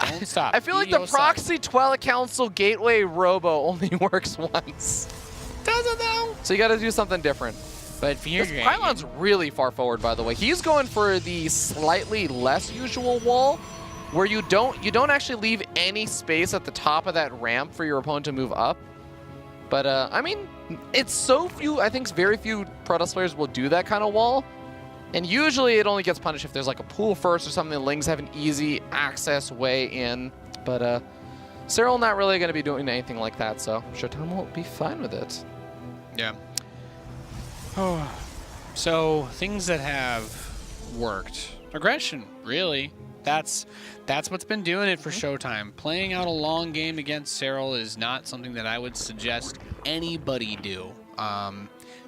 Don't stop. I feel like the proxy Twilight Council Gateway Robo only works once. Does it though? So you got to do something different. But for your This pylon's really far forward, by the way. He's going for the slightly less usual wall, where you don't actually leave any space at the top of that ramp for your opponent to move up. But I mean, it's so few. I think very few Protoss players will do that kind of wall, and usually it only gets punished if there's like a pool first or something. The Lings have an easy access way in, but Serral not really going to be doing anything like that, so ShoWTimE will be fine with it. Yeah. So things that have worked. Aggression, really. That's what's been doing it for ShoWTimE. Playing out a long game against Serral is not something that I would suggest anybody do.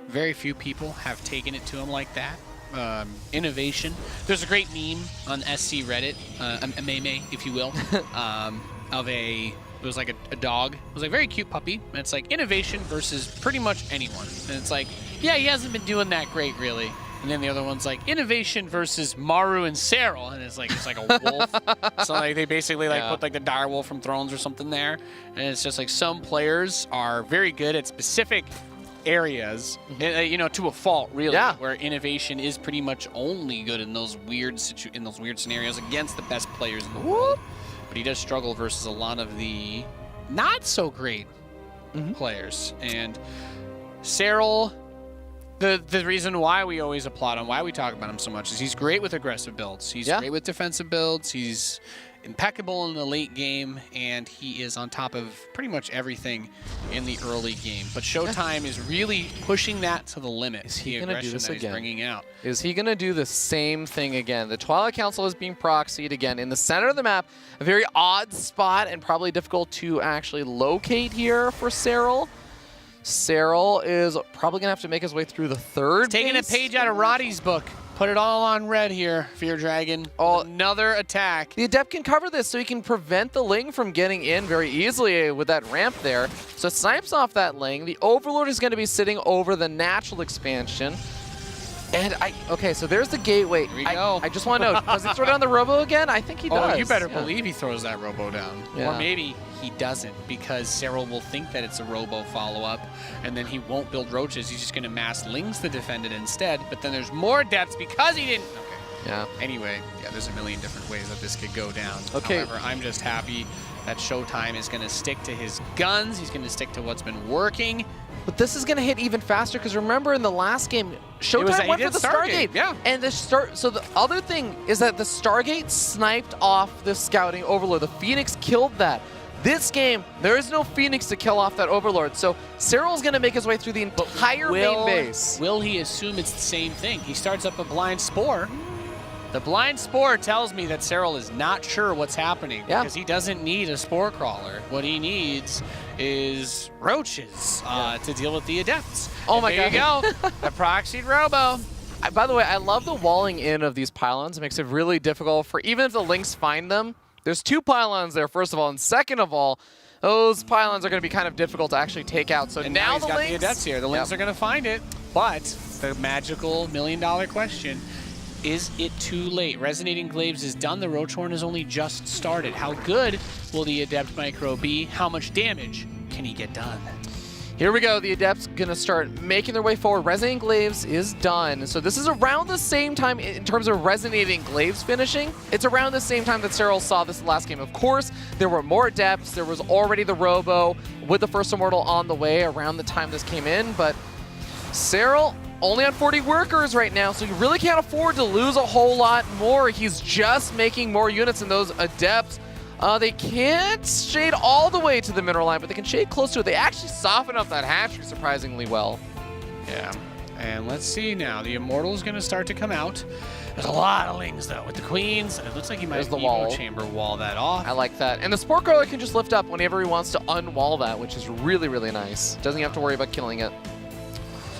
Very few people have taken it to him like that. Innovation. There's a great meme on SC Reddit, a meme, if you will, of it was like a dog. It was like a very cute puppy. And it's like innovation versus pretty much anyone. And it's like, yeah, he hasn't been doing that great, really. And then the other one's like innovation versus Maru and Serral, and it's like a wolf. So like they basically like put like the dire wolf from Thrones or something there, and it's just like some players are very good at specific areas, you know, to a fault, really. Yeah. Where innovation is pretty much only good in those weird scenarios against the best players in the world. But he does struggle versus a lot of the not so great players. And Serral, the reason why we always applaud him, why we talk about him so much, is he's great with aggressive builds. He's great with defensive builds. He's impeccable in the late game, and he is on top of pretty much everything in the early game. But ShoWTimE is really pushing that to the limit. Is he going to do this that he's again? bringing out. Is he going to do the same thing again? The Twilight Council is being proxied again in the center of the map. A very odd spot and probably difficult to actually locate here for Serral. Serral is probably going to have to make his way through the third Taking a page out of Roddy's book. Put it all on red here, Fear Dragon. Oh, another attack. The Adept can cover this, so he can prevent the Ling from getting in very easily with that ramp there. So it snipes off that Ling. The Overlord is going to be sitting over the natural expansion. And okay, so there's the gateway. Here we go. I just want to know, does he throw down the Robo again? I think he does. Oh, you better believe he throws that Robo down. Yeah. Or maybe he doesn't, because Serral will think that it's a Robo follow-up, and then he won't build Roaches. He's just going to mass Lings to defend it instead. But then there's more depths because he didn't. Okay. Yeah. Anyway, yeah, there's a million different ways that this could go down. Okay. However, I'm just happy that ShoWTimE is going to stick to his guns. He's going to stick to what's been working. But this is going to hit even faster, because remember in the last game, ShoWTimE went for the Stargate. Yeah. And so the other thing is that the Stargate sniped off the scouting Overlord. The Phoenix killed that. This game, there is no Phoenix to kill off that Overlord. So Serral's going to make his way through the entire main base. Will he assume it's the same thing? He starts up a blind spore. The blind spore tells me that Serral is not sure what's happening, because he doesn't need a spore crawler. What he needs is roaches to deal with the adepts. Oh and my there God. you go. The proxied Robo. By the way, I love the walling in of these pylons. It makes it really difficult for, even if the Lings find them, there's two pylons there, first of all, and second of all, those pylons are going to be kind of difficult to actually take out. So And now he's got the adepts here. The Lings are going to find it. But the magical million-dollar question, is it too late? Resonating Glaives is done. The Roach Horn has only just started. How good will the Adept Micro be? How much damage can he get done? Here we go. The Adept's going to start making their way forward. Resonating Glaives is done. So this is around the same time in terms of Resonating Glaives finishing. It's around the same time that Serral saw this last game. Of course, there were more Adepts. There was already the Robo with the First Immortal on the way around the time this came in. But Serral only on 40 workers right now, so he really can't afford to lose a whole lot more. He's just making more units than those Adepts. They can't shade all the way to the mineral line, but they can shade close to it. They actually soften up that hatchery surprisingly well. Yeah, and let's see now. The Immortal's going to start to come out. There's a lot of Lings, though, with the Queens. And it looks like he might There's the Evo wall. Chamber wall that off. I like that. And the Sport Crawler can just lift up whenever he wants to unwall that, which is really, really nice. Doesn't have to worry about killing it.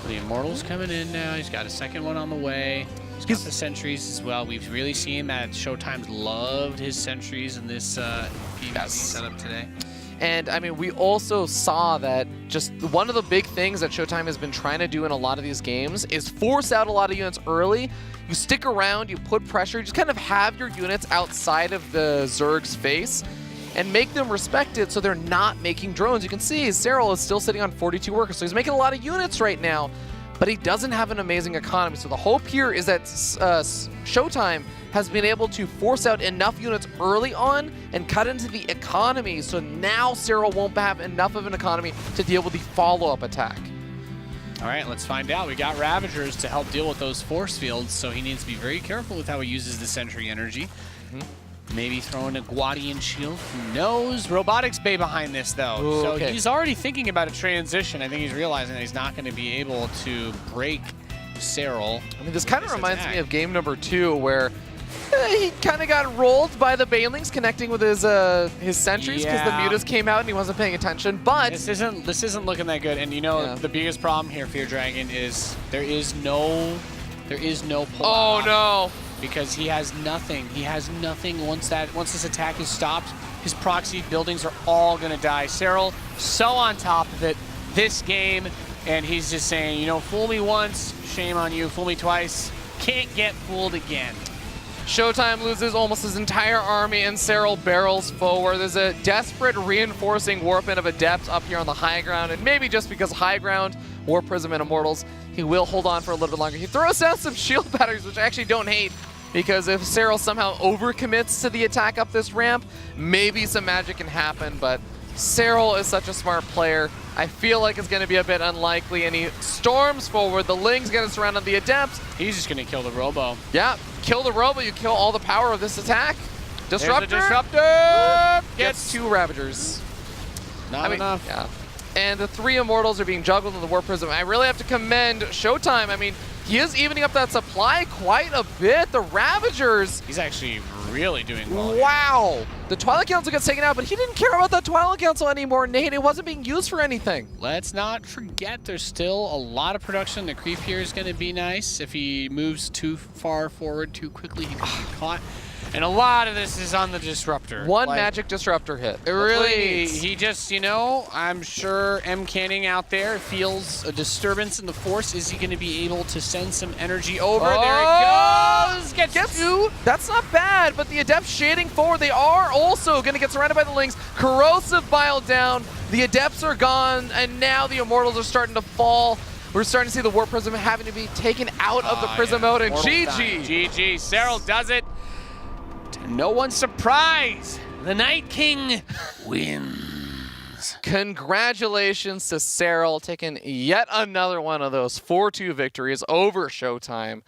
So the Immortal's coming in now. He's got a second one on the way. He's got the sentries as well. We've really seen that ShoWTimE's loved his sentries in this PvZ setup today. And I mean, we also saw that just one of the big things that ShoWTimE has been trying to do in a lot of these games is force out a lot of units early. You stick around, you put pressure, you just kind of have your units outside of the Zerg's face and make them respect it so they're not making drones. You can see Serral is still sitting on 42 workers, so he's making a lot of units right now, but he doesn't have an amazing economy. So the hope here is that ShoWTimE has been able to force out enough units early on and cut into the economy, so now Serral won't have enough of an economy to deal with the follow-up attack. All right, let's find out. We got Ravagers to help deal with those force fields, so he needs to be very careful with how he uses the Sentry energy. Maybe throwing a Guardian Shield, who knows? Robotics Bay behind this, though. Ooh, so okay. he's already thinking about a transition. I think he's realizing that he's not going to be able to break Serral. I mean, this kind of reminds me of game number 2, where he kind of got rolled by the Banelings connecting with his sentries because the mutas came out and he wasn't paying attention. But this isn't looking that good. And you know, the biggest problem here, Fear Dragon, is there is no pull. Oh no! Because he has nothing. He has nothing once this attack is stopped. His proxy buildings are all gonna die. Serral so on top of it this game, and he's just saying, you know, fool me once, shame on you. Fool me twice, can't get fooled again. ShoWTimE loses almost his entire army, and Serral barrels forward. There's a desperate reinforcing Warping of Adepts up here on the high ground, and maybe just because high ground, Warp Prism and Immortals, he will hold on for a little bit longer. He throws down some shield batteries, which I actually don't hate, because if Serral somehow overcommits to the attack up this ramp, maybe some magic can happen, but Serral is such a smart player. I feel like it's going to be a bit unlikely, and he storms forward. The Ling's going to surround the Adepts. He's just going to kill the Robo. Yeah, kill the Robo, you kill all the power of this attack. Disruptor! There's a Disruptor! Gets 2 Ravagers. Not enough. Yeah. And the 3 Immortals are being juggled in the Warp Prism. I really have to commend ShoWTimE. I mean, he is evening up that supply quite a bit. The Ravagers. He's actually really doing well. Wow. The Twilight Council gets taken out, but he didn't care about that Twilight Council anymore, Nate. It wasn't being used for anything. Let's not forget there's still a lot of production. The creep here is going to be nice. If he moves too far forward too quickly, he could be caught. And a lot of this is on the Disruptor. One magic Disruptor hit. It really, he just, you know, I'm sure M. Canning out there feels a disturbance in the force. Is he going to be able to send some energy over? Oh! There it goes! Gets 2. That's not bad, but the Adepts shading forward. They are also going to get surrounded by the Lings. Corrosive Bile down. The Adepts are gone, and now the Immortals are starting to fall. We're starting to see the Warp Prism having to be taken out of the Prism mode, and GG. GG. Serral does it. To no one's surprise, the Night King wins. Congratulations to Serral, taking yet another one of those 4-2 victories over ShoWTimE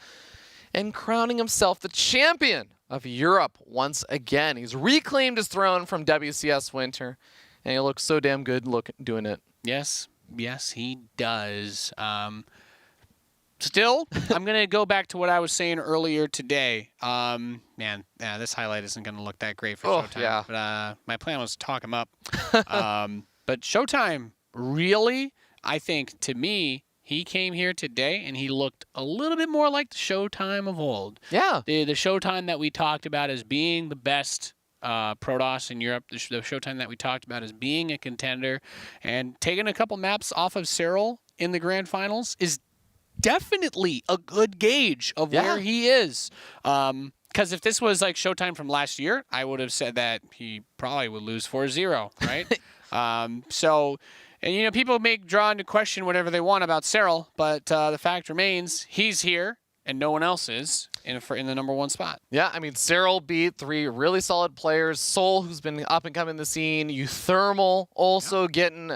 and crowning himself the champion of Europe once again. He's reclaimed his throne from WCS Winter, and he looks so damn good doing it. Yes, he does. Still, I'm going to go back to what I was saying earlier today. This highlight isn't going to look that great for ShoWTimE. Yeah. But my plan was to talk him up. But ShoWTimE, really, I think, to me, he came here today and he looked a little bit more like the ShoWTimE of old. Yeah. The ShoWTimE that we talked about as being the best Protoss in Europe, the ShoWTimE that we talked about as being a contender, and taking a couple maps off of Serral in the grand finals is definitely a good gauge of where he is. Because if this was like ShoWTimE from last year, I would have said that he probably would lose 4-0, right? And you know, people may draw into question whatever they want about Serral, but the fact remains he's here and no one else is in the number 1 spot. Yeah, I mean, Serral beat 3 really solid players. Soul, who's been up and coming the scene. Euthermal also getting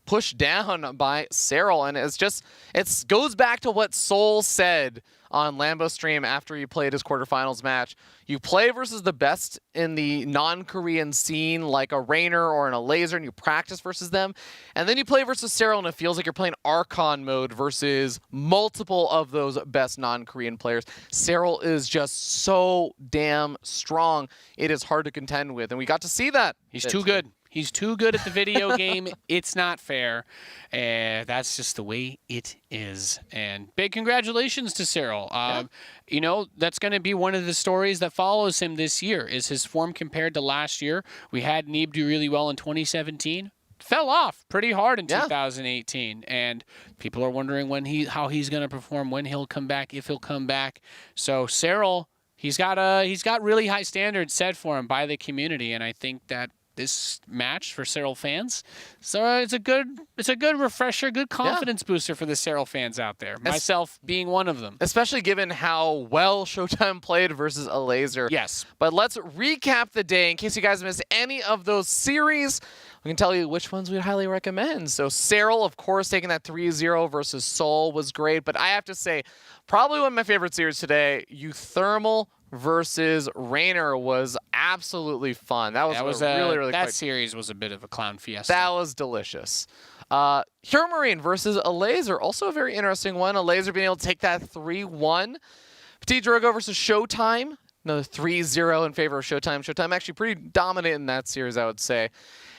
pushed down by Serral, and it goes back to what Soul said on Lambo stream after he played his quarterfinals match. You play versus the best in the non-Korean scene, like a Rainer or in a Laser, and you practice versus them. And then you play versus Serral, and it feels like you're playing Archon mode versus multiple of those best non-Korean players. Serral is just so damn strong. It is hard to contend with, and we got to see that. He's too good. He's too good at the video game. It's not fair. And that's just the way it is. And big congratulations to Serral. You know, that's going to be one of the stories that follows him this year is his form compared to last year. We had Neeb do really well in 2017. Fell off pretty hard in 2018, and people are wondering how he's going to perform, when he'll come back, if he'll come back. So Serral, he's got really high standards set for him by the community, and I think that this match for Serral fans, so it's a good refresher, good confidence booster for the Serral fans out there. Myself being one of them. Especially given how well ShoWTimE played versus a laser. Yes. But let's recap the day in case you guys missed any of those series. We can tell you which ones we'd highly recommend. So Serral, of course, taking that 3-0 versus Seoul was great. But I have to say, probably one of my favorite series today, UThermal versus Raynor was absolutely fun. That was really that series was a bit of a clown fiesta. That was delicious. Hero Marine versus a laser, also a very interesting one. A laser being able to take that 3-1. Petit Drogo versus ShoWTimE, another 3-0 in favor of ShoWTimE. ShoWTimE actually pretty dominant in that series, I would say.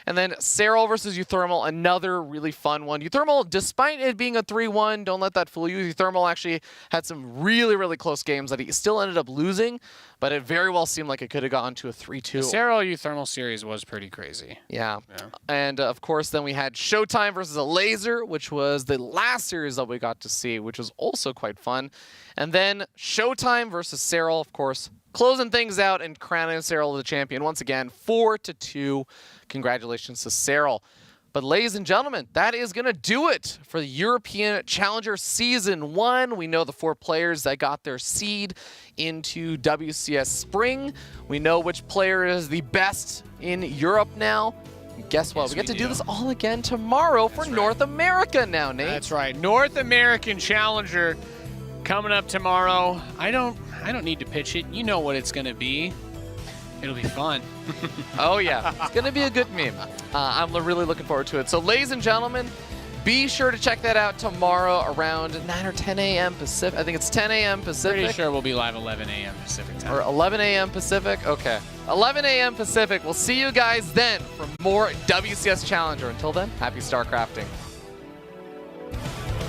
And then Serral versus UThermal, another really fun one. UThermal, despite it being a 3-1, don't let that fool you. UThermal actually had some really, really close games that he still ended up losing, but it very well seemed like it could have gone to a 3-2. The Serral UThermal series was pretty crazy. Yeah. And, of course, then we had ShoWTimE versus a laser, which was the last series that we got to see, which was also quite fun. And then ShoWTimE versus Serral, of course, closing things out and crowning Serral the champion once again, 4-2. Congratulations to Serral. But ladies and gentlemen, that is going to do it for the European Challenger Season 1. We know the 4 players that got their seed into WCS Spring. We know which player is the best in Europe now. And guess what? Yes, we get to do this all again tomorrow for North America now, Nate. That's right. North American Challenger coming up tomorrow. I don't need to pitch it. You know what it's going to be. It'll be fun. Oh, yeah. It's going to be a good meme. I'm really looking forward to it. So, ladies and gentlemen, be sure to check that out tomorrow around 9 or 10 a.m. Pacific. I think it's 10 a.m. Pacific. Pretty sure we'll be live 11 a.m. Pacific time. Or 11 a.m. Pacific? Okay. 11 a.m. Pacific. We'll see you guys then for more WCS Challenger. Until then, happy StarCrafting.